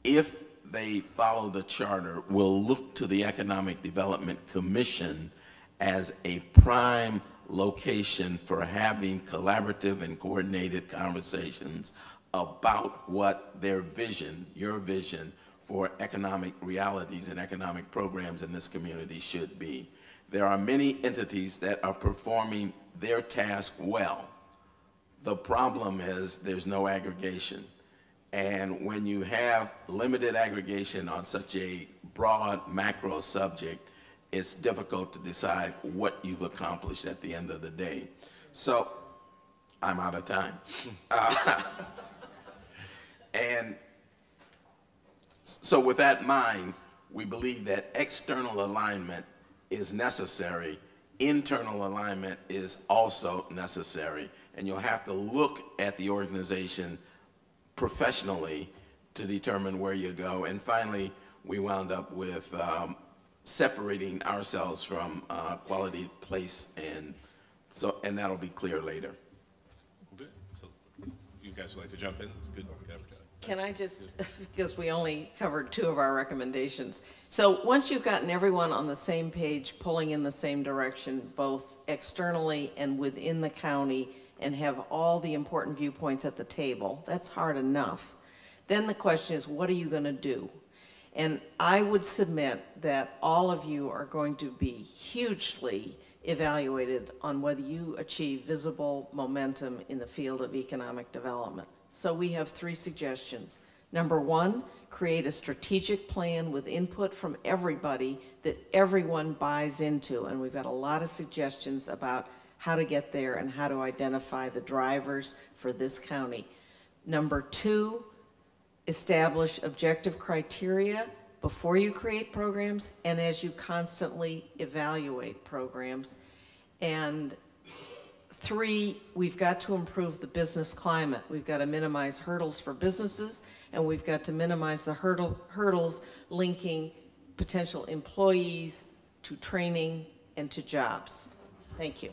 if they follow the charter, will look to the Economic Development Commission as a prime location for having collaborative and coordinated conversations about what their vision, your vision, for economic realities and economic programs in this community should be. There are many entities that are performing their task well. The problem is there's no aggregation. And when you have limited aggregation on such a broad macro subject, it's difficult to decide what you've accomplished at the end of the day. So, I'm out of time. And so with that in mind, we believe that external alignment is necessary. Internal alignment is also necessary. And you'll have to look at the organization professionally to determine where you go. And finally, we wound up with separating ourselves from Quality Place, and that'll be clear later. Good. So you guys would like to jump in? It's good. Can I just, because we only covered 2 of our recommendations. So once you've gotten everyone on the same page, pulling in the same direction, both externally and within the county, and have all the important viewpoints at the table, that's hard enough. Then the question is, what are you going to do? And I would submit that all of you are going to be hugely evaluated on whether you achieve visible momentum in the field of economic development. So we have 3 suggestions. Number 1, create a strategic plan with input from everybody that everyone buys into. And we've got a lot of suggestions about how to get there and how to identify the drivers for this county. Number 2, establish objective criteria before you create programs and as you constantly evaluate programs. And 3, we've got to improve the business climate. We've got to minimize hurdles for businesses, and we've got to minimize the hurdles linking potential employees to training and to jobs. Thank you.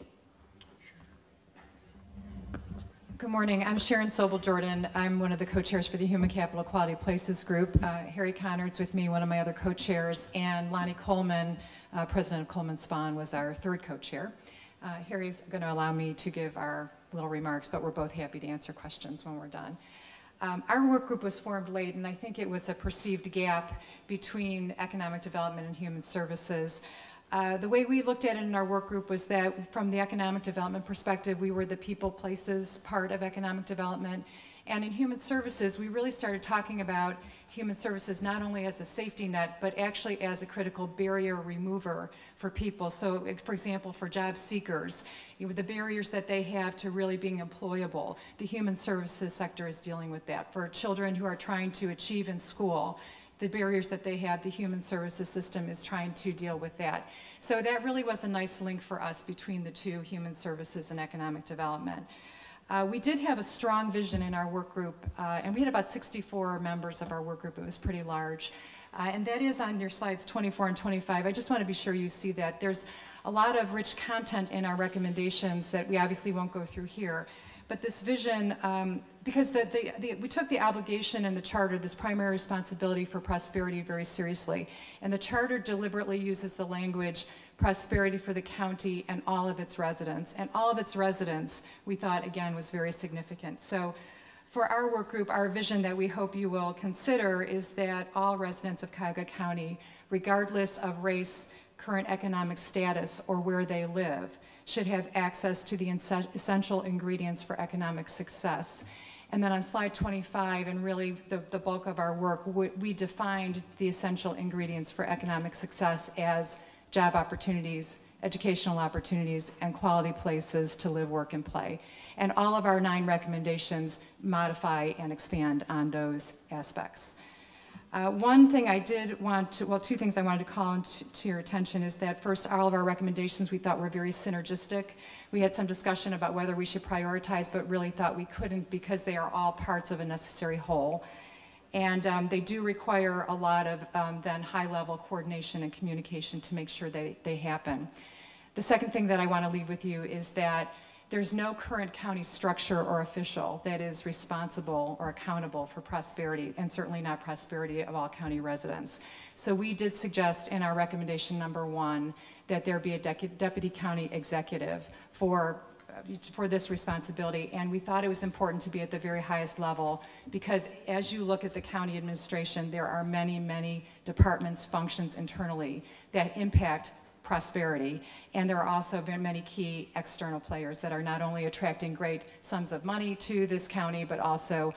Good morning. I'm Sharon Sobel-Jordan. I'm one of the co-chairs for the Human Capital Quality Places Group. Harry Conard's with me, one of my other co-chairs, and Lonnie Coleman, President of Coleman Spawn, was our 3rd co-chair. Harry's going to allow me to give our little remarks, but we're both happy to answer questions when we're done. Our work group was formed late, and I think it was a perceived gap between economic development and human services. The way we looked at it in our work group was that from the economic development perspective, we were the people, places part of economic development. And in human services, we really started talking about human services not only as a safety net, but actually as a critical barrier remover for people. So, for example, for job seekers, the barriers that they have to really being employable, the human services sector is dealing with that. For children who are trying to achieve in school, the barriers that they have, the human services system is trying to deal with that. So that really was a nice link for us between the 2, human services and economic development. We did have a strong vision in our work group, and we had about 64 members of our work group. It was pretty large. And that is on your slides 24 and 25. I just want to be sure you see that. There's a lot of rich content in our recommendations that we obviously won't go through here. But this vision, because we took the obligation in the charter, this primary responsibility for prosperity, very seriously. And the charter deliberately uses the language prosperity for the county and all of its residents. And all of its residents, we thought, again, was very significant. So for our work group, our vision that we hope you will consider is that all residents of Cuyahoga County, regardless of race, current economic status, or where they live, should have access to the essential ingredients for economic success. And then on slide 25, and really the bulk of our work, we defined the essential ingredients for economic success as job opportunities, educational opportunities, and quality places to live, work, and play. And all of our 9 recommendations modify and expand on those aspects. One thing I did want to, well, 2 things I wanted to call to your attention is that first, all of our recommendations we thought were very synergistic. We had some discussion about whether we should prioritize, but really thought we couldn't because they are all parts of a necessary whole. And they do require a lot of then high-level coordination and communication to make sure they happen. The second thing that I want to leave with you is that there's no current county structure or official that is responsible or accountable for prosperity, and certainly not prosperity of all county residents. So we did suggest in our recommendation number 1 that there be a deputy county executive for this responsibility, and we thought it was important to be at the very highest level because as you look at the county administration, there are many, many departments, functions internally that impact prosperity, and there are also very many key external players that are not only attracting great sums of money to this county, but also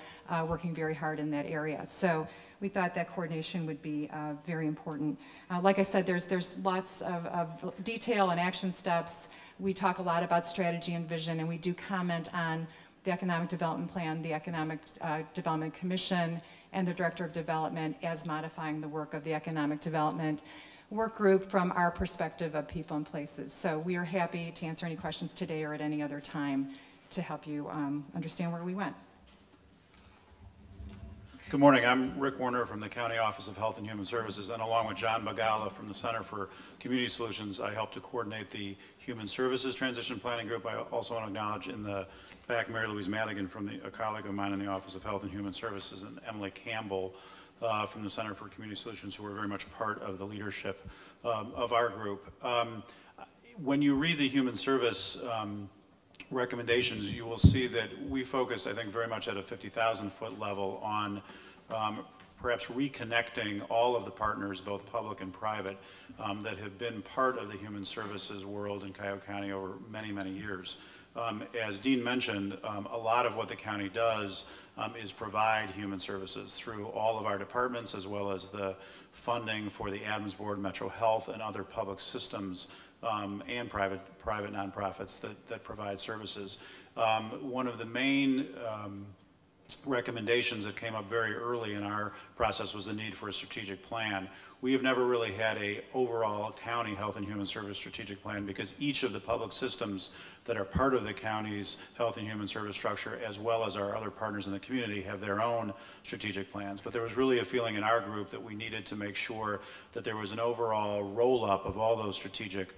working very hard in that area. So we thought that coordination would be very important. Like I said, there's lots of detail and action steps. We talk a lot about strategy and vision, and we do comment on the Economic Development Plan, the Economic Development Commission, and the Director of Development as modifying the work of the Economic Development Work Group from our perspective of people and places. So we are happy to answer any questions today or at any other time to help you understand where we went. Good morning. I'm Rick Warner from the County Office of Health and Human Services, and along with John Bagala from the Center for Community Solutions, I help to coordinate the Human Services Transition Planning Group. I also want to acknowledge in the back Mary Louise Madigan from a colleague of mine in the Office of Health and Human Services, and Emily Campbell from the Center for Community Solutions, who are very much part of the leadership of our group. When you read the human service recommendations, you will see that we focused, I think, very much at a 50,000-foot level on perhaps reconnecting all of the partners, both public and private, that have been part of the human services world in Cuyahoga County over many, many years. As Dean mentioned, a lot of what the county does is provide human services through all of our departments, as well as the funding for the Adams Board, Metro Health, and other public systems and private nonprofits that provide services. One of the main recommendations that came up very early in our process was the need for a strategic plan. We have never really had a overall county health and human service strategic plan because each of the public systems that are part of the county's health and human service structure, as well as our other partners in the community, have their own strategic plans. But there was really a feeling in our group that we needed to make sure that there was an overall roll-up of all those strategic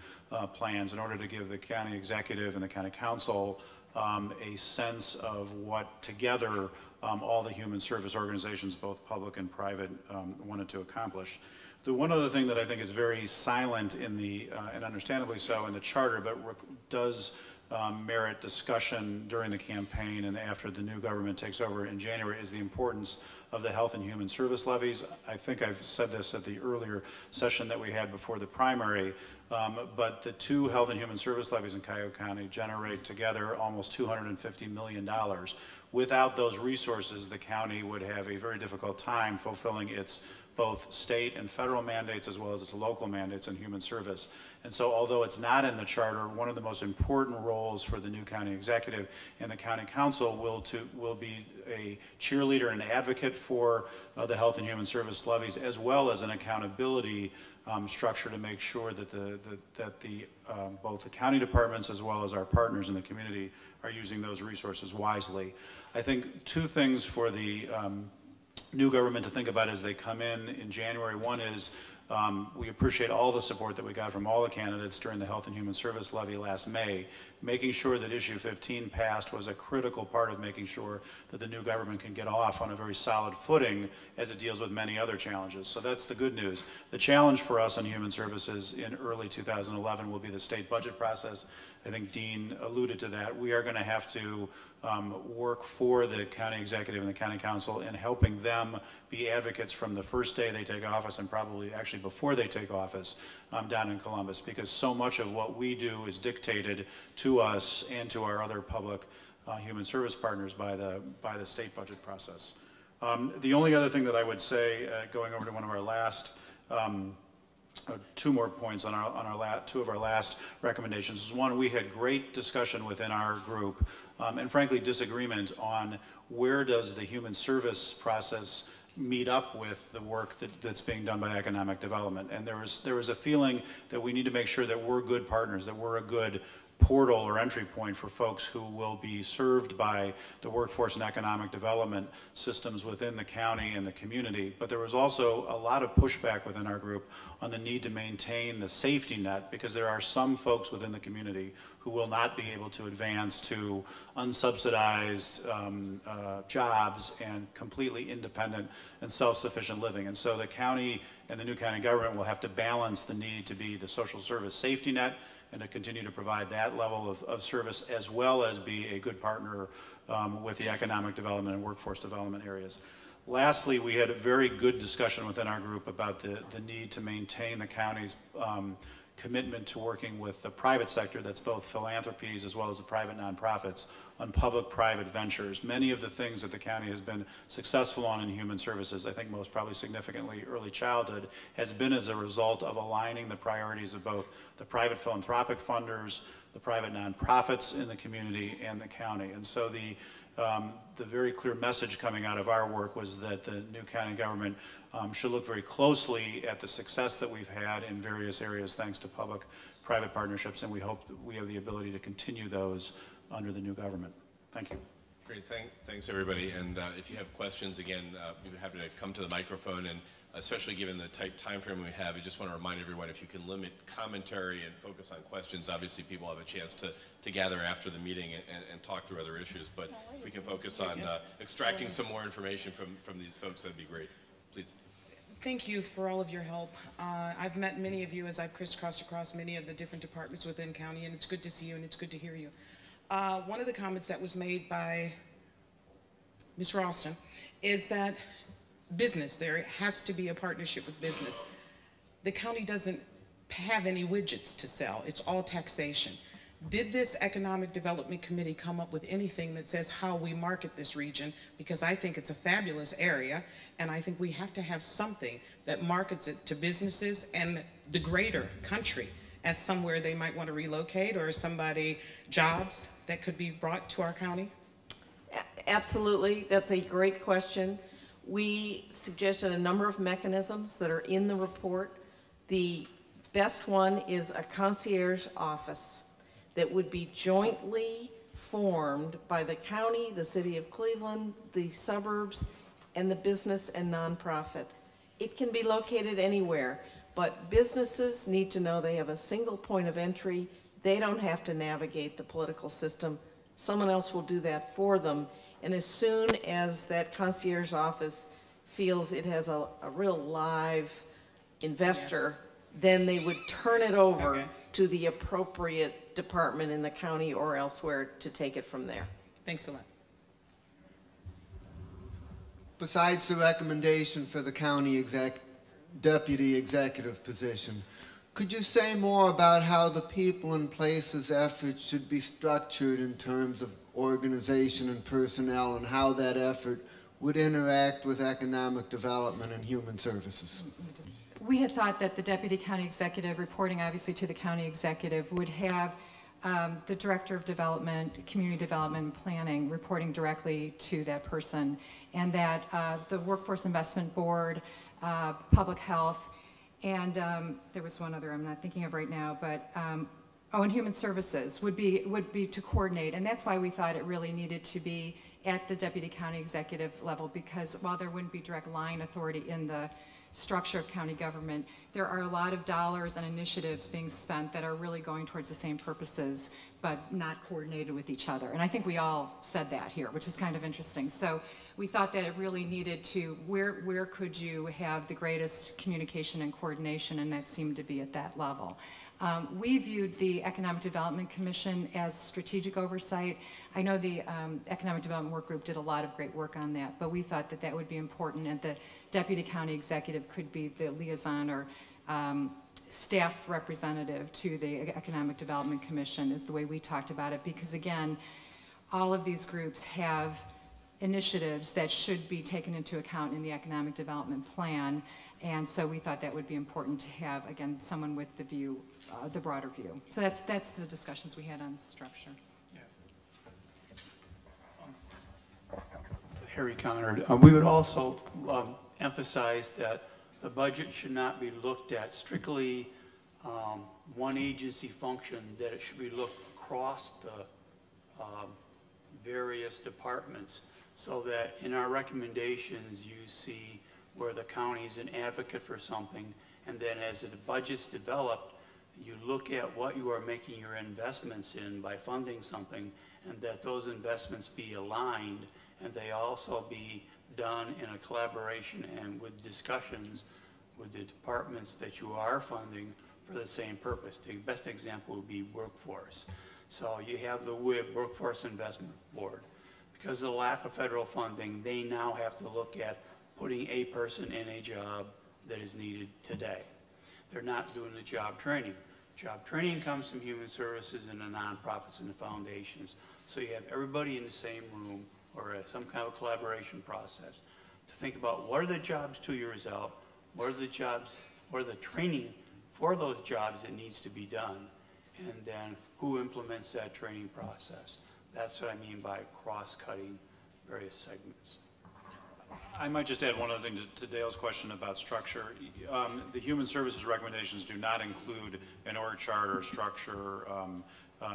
plans in order to give the county executive and the county council a sense of what together all the human service organizations, both public and private, wanted to accomplish. The one other thing that I think is very silent in the, and understandably so, in the charter, but does merit discussion during the campaign and after the new government takes over in January is the importance of the health and human service levies. I think I've said this at the earlier session that we had before the primary, but the two health and human service levies in Cuyahoga County generate together almost $250 million. Without those resources, the county would have a very difficult time fulfilling its both state and federal mandates as well as its local mandates in human service. And so although it's not in the charter, one of the most important roles for the new county executive and the county council will be a cheerleader and advocate for the health and human service levies, as well as an accountability structure to make sure that both the county departments as well as our partners in the community are using those resources wisely. I think two things for the new government to think about as they come in January. One is we appreciate all the support that we got from all the candidates during the Health and Human Service Levy last May. Making sure that issue 15 passed was a critical part of making sure that the new government can get off on a very solid footing as it deals with many other challenges. So that's the good news. The challenge for us on human services in early 2011 will be the state budget process. I think Dean alluded to that. We are going to have to work for the county executive and the county council in helping them be advocates from the first day they take office and probably actually before they take office down in Columbus, because so much of what we do is dictated to us and to our other public human service partners by the state budget process. The only other thing that I would say, going over to one of our last two more points on two of our last recommendations is one, we had great discussion within our group and frankly disagreement on where does the human service process meet up with the work that's being done by economic development. And there was a feeling that we need to make sure that we're good partners, that we're a good portal or entry point for folks who will be served by the workforce and economic development systems within the county and the community. But there was also a lot of pushback within our group on the need to maintain the safety net, because there are some folks within the community who will not be able to advance to unsubsidized jobs and completely independent and self-sufficient living. And so the county and the new county government will have to balance the need to be the social service safety net and to continue to provide that level of service, as well as be a good partner with the economic development and workforce development areas. Lastly, we had a very good discussion within our group about the need to maintain the county's commitment to working with the private sector, that's both philanthropies as well as the private nonprofits, on public-private ventures. Many of the things that the county has been successful on in human services, I think most probably significantly early childhood, has been as a result of aligning the priorities of both the private philanthropic funders, the private nonprofits in the community, and the county. And so the very clear message coming out of our work was that the new county government should look very closely at the success that we've had in various areas thanks to public-private partnerships, and we hope that we have the ability to continue those under the new government. Thank you. Great, thanks everybody. And if you have questions, again, we'd be happy to come to the microphone, and especially given the tight time frame we have, I just want to remind everyone, if you can limit commentary and focus on questions, obviously people have a chance to gather after the meeting and talk through other issues, but if we can focus on extracting some more information from these folks, that'd be great. Please. Thank you for all of your help. I've met many of you as I've crisscrossed across many of the different departments within county, and it's good to see you and it's good to hear you. One of the comments that was made by Ms. Ralston is that business, there has to be a partnership with business. The county doesn't have any widgets to sell. It's all taxation. Did this Economic Development Committee come up with anything that says how we market this region? Because I think it's a fabulous area, and I think we have to have something that markets it to businesses and the greater country as somewhere they might want to relocate, or somebody, jobs that could be brought to our county? Absolutely, that's a great question. We suggested a number of mechanisms that are in the report. The best one is a concierge office that would be jointly formed by the county, the city of Cleveland, the suburbs, and the business and nonprofit. It can be located anywhere, but businesses need to know they have a single point of entry. They don't have to navigate the political system. Someone else will do that for them. And as soon as that concierge office feels it has a real live investor, then they would turn it over to the appropriate department in the county or elsewhere to take it from there. Thanks a lot. Besides the recommendation for the county deputy executive position, could you say more about how the people and places efforts should be structured in terms of organization and personnel, and how that effort would interact with economic development and human services? We had thought that the deputy county executive, reporting obviously to the county executive, would have the director of development, community development and planning reporting directly to that person, and that the workforce investment board, public health, and there was one other I'm not thinking of right now, but and human services would be to coordinate. And that's why we thought it really needed to be at the deputy county executive level, because while there wouldn't be direct line authority in the structure of county government, there are a lot of dollars and initiatives being spent that are really going towards the same purposes, but not coordinated with each other. And I think we all said that here, which is kind of interesting. So we thought that it really needed to, where could you have the greatest communication and coordination, and that seemed to be at that level. We viewed the Economic Development Commission as strategic oversight. I know the Economic Development Work Group did a lot of great work on that, but we thought that that would be important, and the Deputy County Executive could be the liaison or staff representative to the Economic Development Commission, is the way we talked about it, because again, all of these groups have initiatives that should be taken into account in the Economic Development Plan, and so we thought that would be important to have, again, someone with the view, the broader view. So that's the discussions we had on structure. Harry Conard. We would also emphasize that the budget should not be looked at strictly one agency function, that it should be looked across the various departments, so that in our recommendations you see where the county is an advocate for something, and then as the budget's developed, you look at what you are making your investments in by funding something, and that those investments be aligned, and they also be done in a collaboration and with discussions with the departments that you are funding for the same purpose. The best example would be workforce. So you have the WIB, Workforce Investment Board. Because of the lack of federal funding, they now have to look at putting a person in a job that is needed today. They're not doing the job training. Job training comes from human services and the nonprofits and the foundations. So you have everybody in the same room or some kind of collaboration process to think about what are the jobs 2 years out, what are the jobs, what are the training for those jobs that needs to be done, and then who implements that training process. That's what I mean by cross-cutting various segments. I might just add one other thing to Dale's question about structure. The human services recommendations do not include an org chart or structure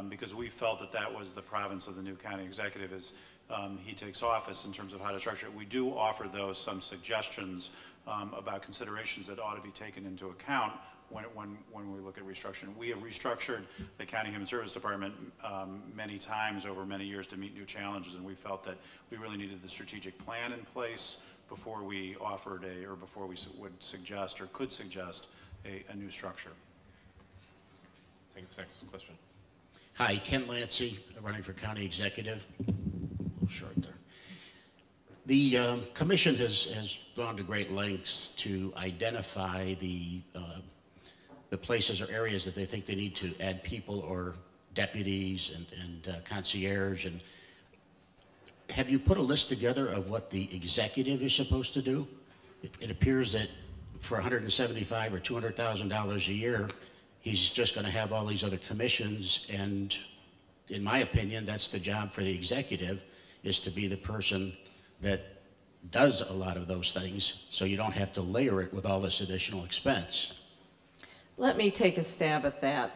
because we felt that that was the province of the new county executive as he takes office in terms of how to structure it. We do offer, though, some suggestions about considerations that ought to be taken into account when we look at restructuring. We have restructured the County Human Service Department many times over many years to meet new challenges, and we felt that we really needed the strategic plan in place before we offered or before we would suggest or could suggest a new structure. Thanks. Next question. Hi, Ken Lancy, running for County Executive. A little short there. The commission has gone to great lengths to identify the places or areas that they think they need to add people or deputies and concierge. And have you put a list together of what the executive is supposed to do? It appears that for $175,000 or $200,000 a year, he's just going to have all these other commissions. And in my opinion, that's the job for the executive, is to be the person that does a lot of those things, so you don't have to layer it with all this additional expense. Let me take a stab at that.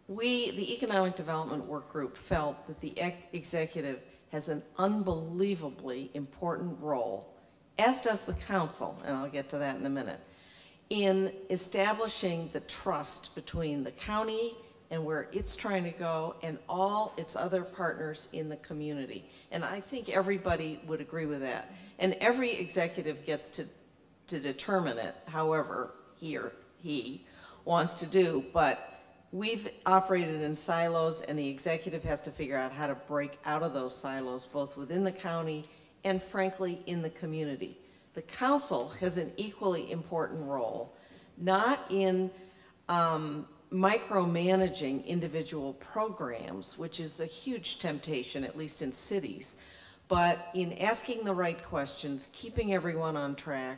The Economic Development Work Group felt that the executive has an unbelievably important role, as does the council, and I'll get to that in a minute, in establishing the trust between the county and where it's trying to go and all its other partners in the community. And I think everybody would agree with that. And every executive gets to determine it, however he wants to do. But we've operated in silos, and the executive has to figure out how to break out of those silos, both within the county and, frankly, in the community. The council has an equally important role, not in micromanaging individual programs, which is a huge temptation, at least in cities, but in asking the right questions, keeping everyone on track,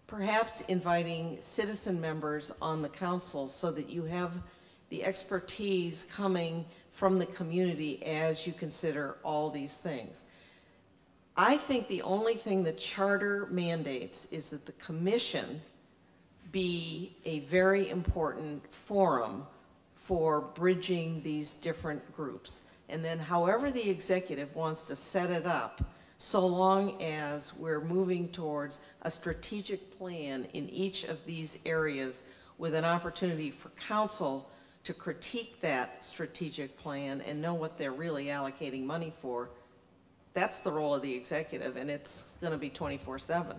perhaps inviting citizen members on the council so that you have the expertise coming from the community as you consider all these things. I think the only thing the charter mandates is that the commission be a very important forum for bridging these different groups. And then however the executive wants to set it up, so long as we're moving towards a strategic plan in each of these areas with an opportunity for council to critique that strategic plan and know what they're really allocating money for, that's the role of the executive, and it's going to be 24/7.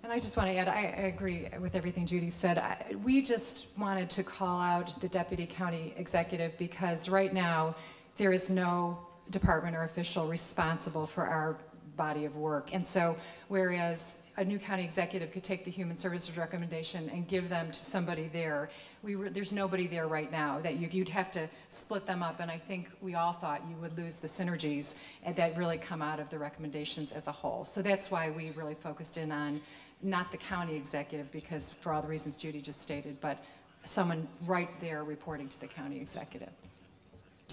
And I just want to add, I agree with everything Judy said. We just wanted to call out the deputy county executive because right now there is no department or official responsible for our body of work. And so whereas a new county executive could take the human services recommendation and give them to somebody there, there's nobody there right now that you'd have to split them up. And I think we all thought you would lose the synergies and that really come out of the recommendations as a whole. So that's why we really focused in on not the county executive, because for all the reasons Judy just stated, but someone right there reporting to the county executive.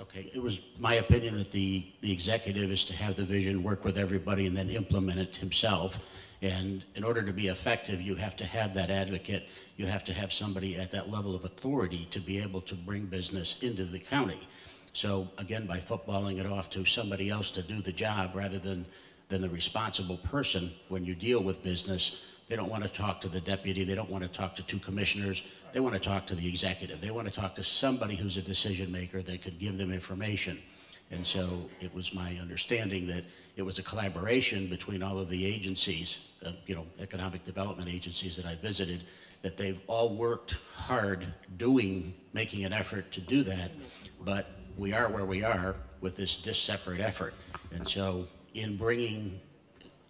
Okay, it was my opinion that the executive is to have the vision, work with everybody, and then implement it himself. And in order to be effective, you have to have that advocate. You have to have somebody at that level of authority to be able to bring business into the county. So again, by footballing it off to somebody else to do the job rather than the responsible person, when you deal with business, they don't want to talk to the deputy. They don't want to talk to two commissioners. They want to talk to the executive. They want to talk to somebody who's a decision maker that could give them information. And so it was my understanding that it was a collaboration between all of the agencies, economic development agencies that I visited, that they've all worked hard making an effort to do that. But we are where we are with this separate effort. And so in bringing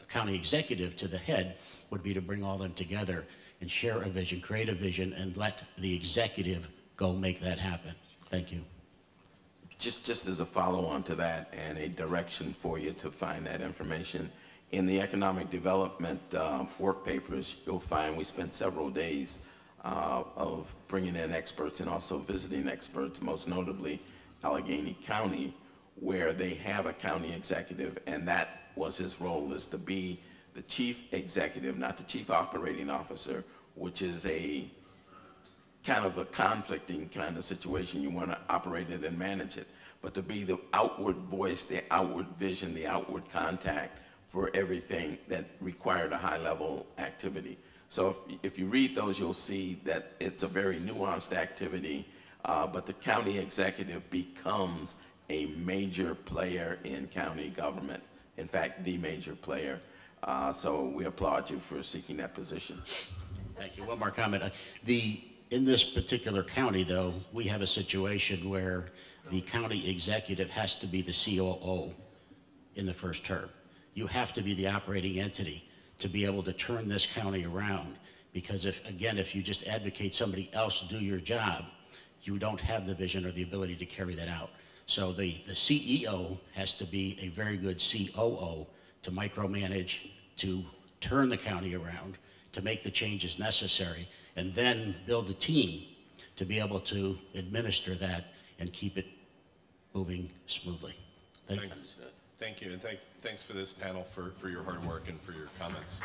a county executive to the head would be to bring all them together and share a vision, create a vision, and let the executive go make that happen. Thank you. Just as a follow-on to that and a direction for you to find that information, in the economic development work papers, you'll find we spent several days of bringing in experts and also visiting experts, most notably Allegheny County, where they have a county executive, and that was his role, is to be the chief executive, not the chief operating officer, which is a kind of a conflicting kind of situation. You want to operate it and manage it, but to be the outward voice, the outward vision, the outward contact for everything that required a high-level activity. So if you read those, you'll see that it's a very nuanced activity, but the county executive becomes a major player in county government. In fact, the major player. So we applaud you for seeking that position. Thank you. One more comment. In this particular county, though, we have a situation where the county executive has to be the COO in the first term. You have to be the operating entity to be able to turn this county around. Because if you just advocate somebody else do your job, you don't have the vision or the ability to carry that out. So the CEO has to be a very good COO to micromanage, to turn the county around, to make the changes necessary, and then build a team to be able to administer that and keep it moving smoothly. Thanks. Thank you, and thanks for this panel for your hard work and for your comments.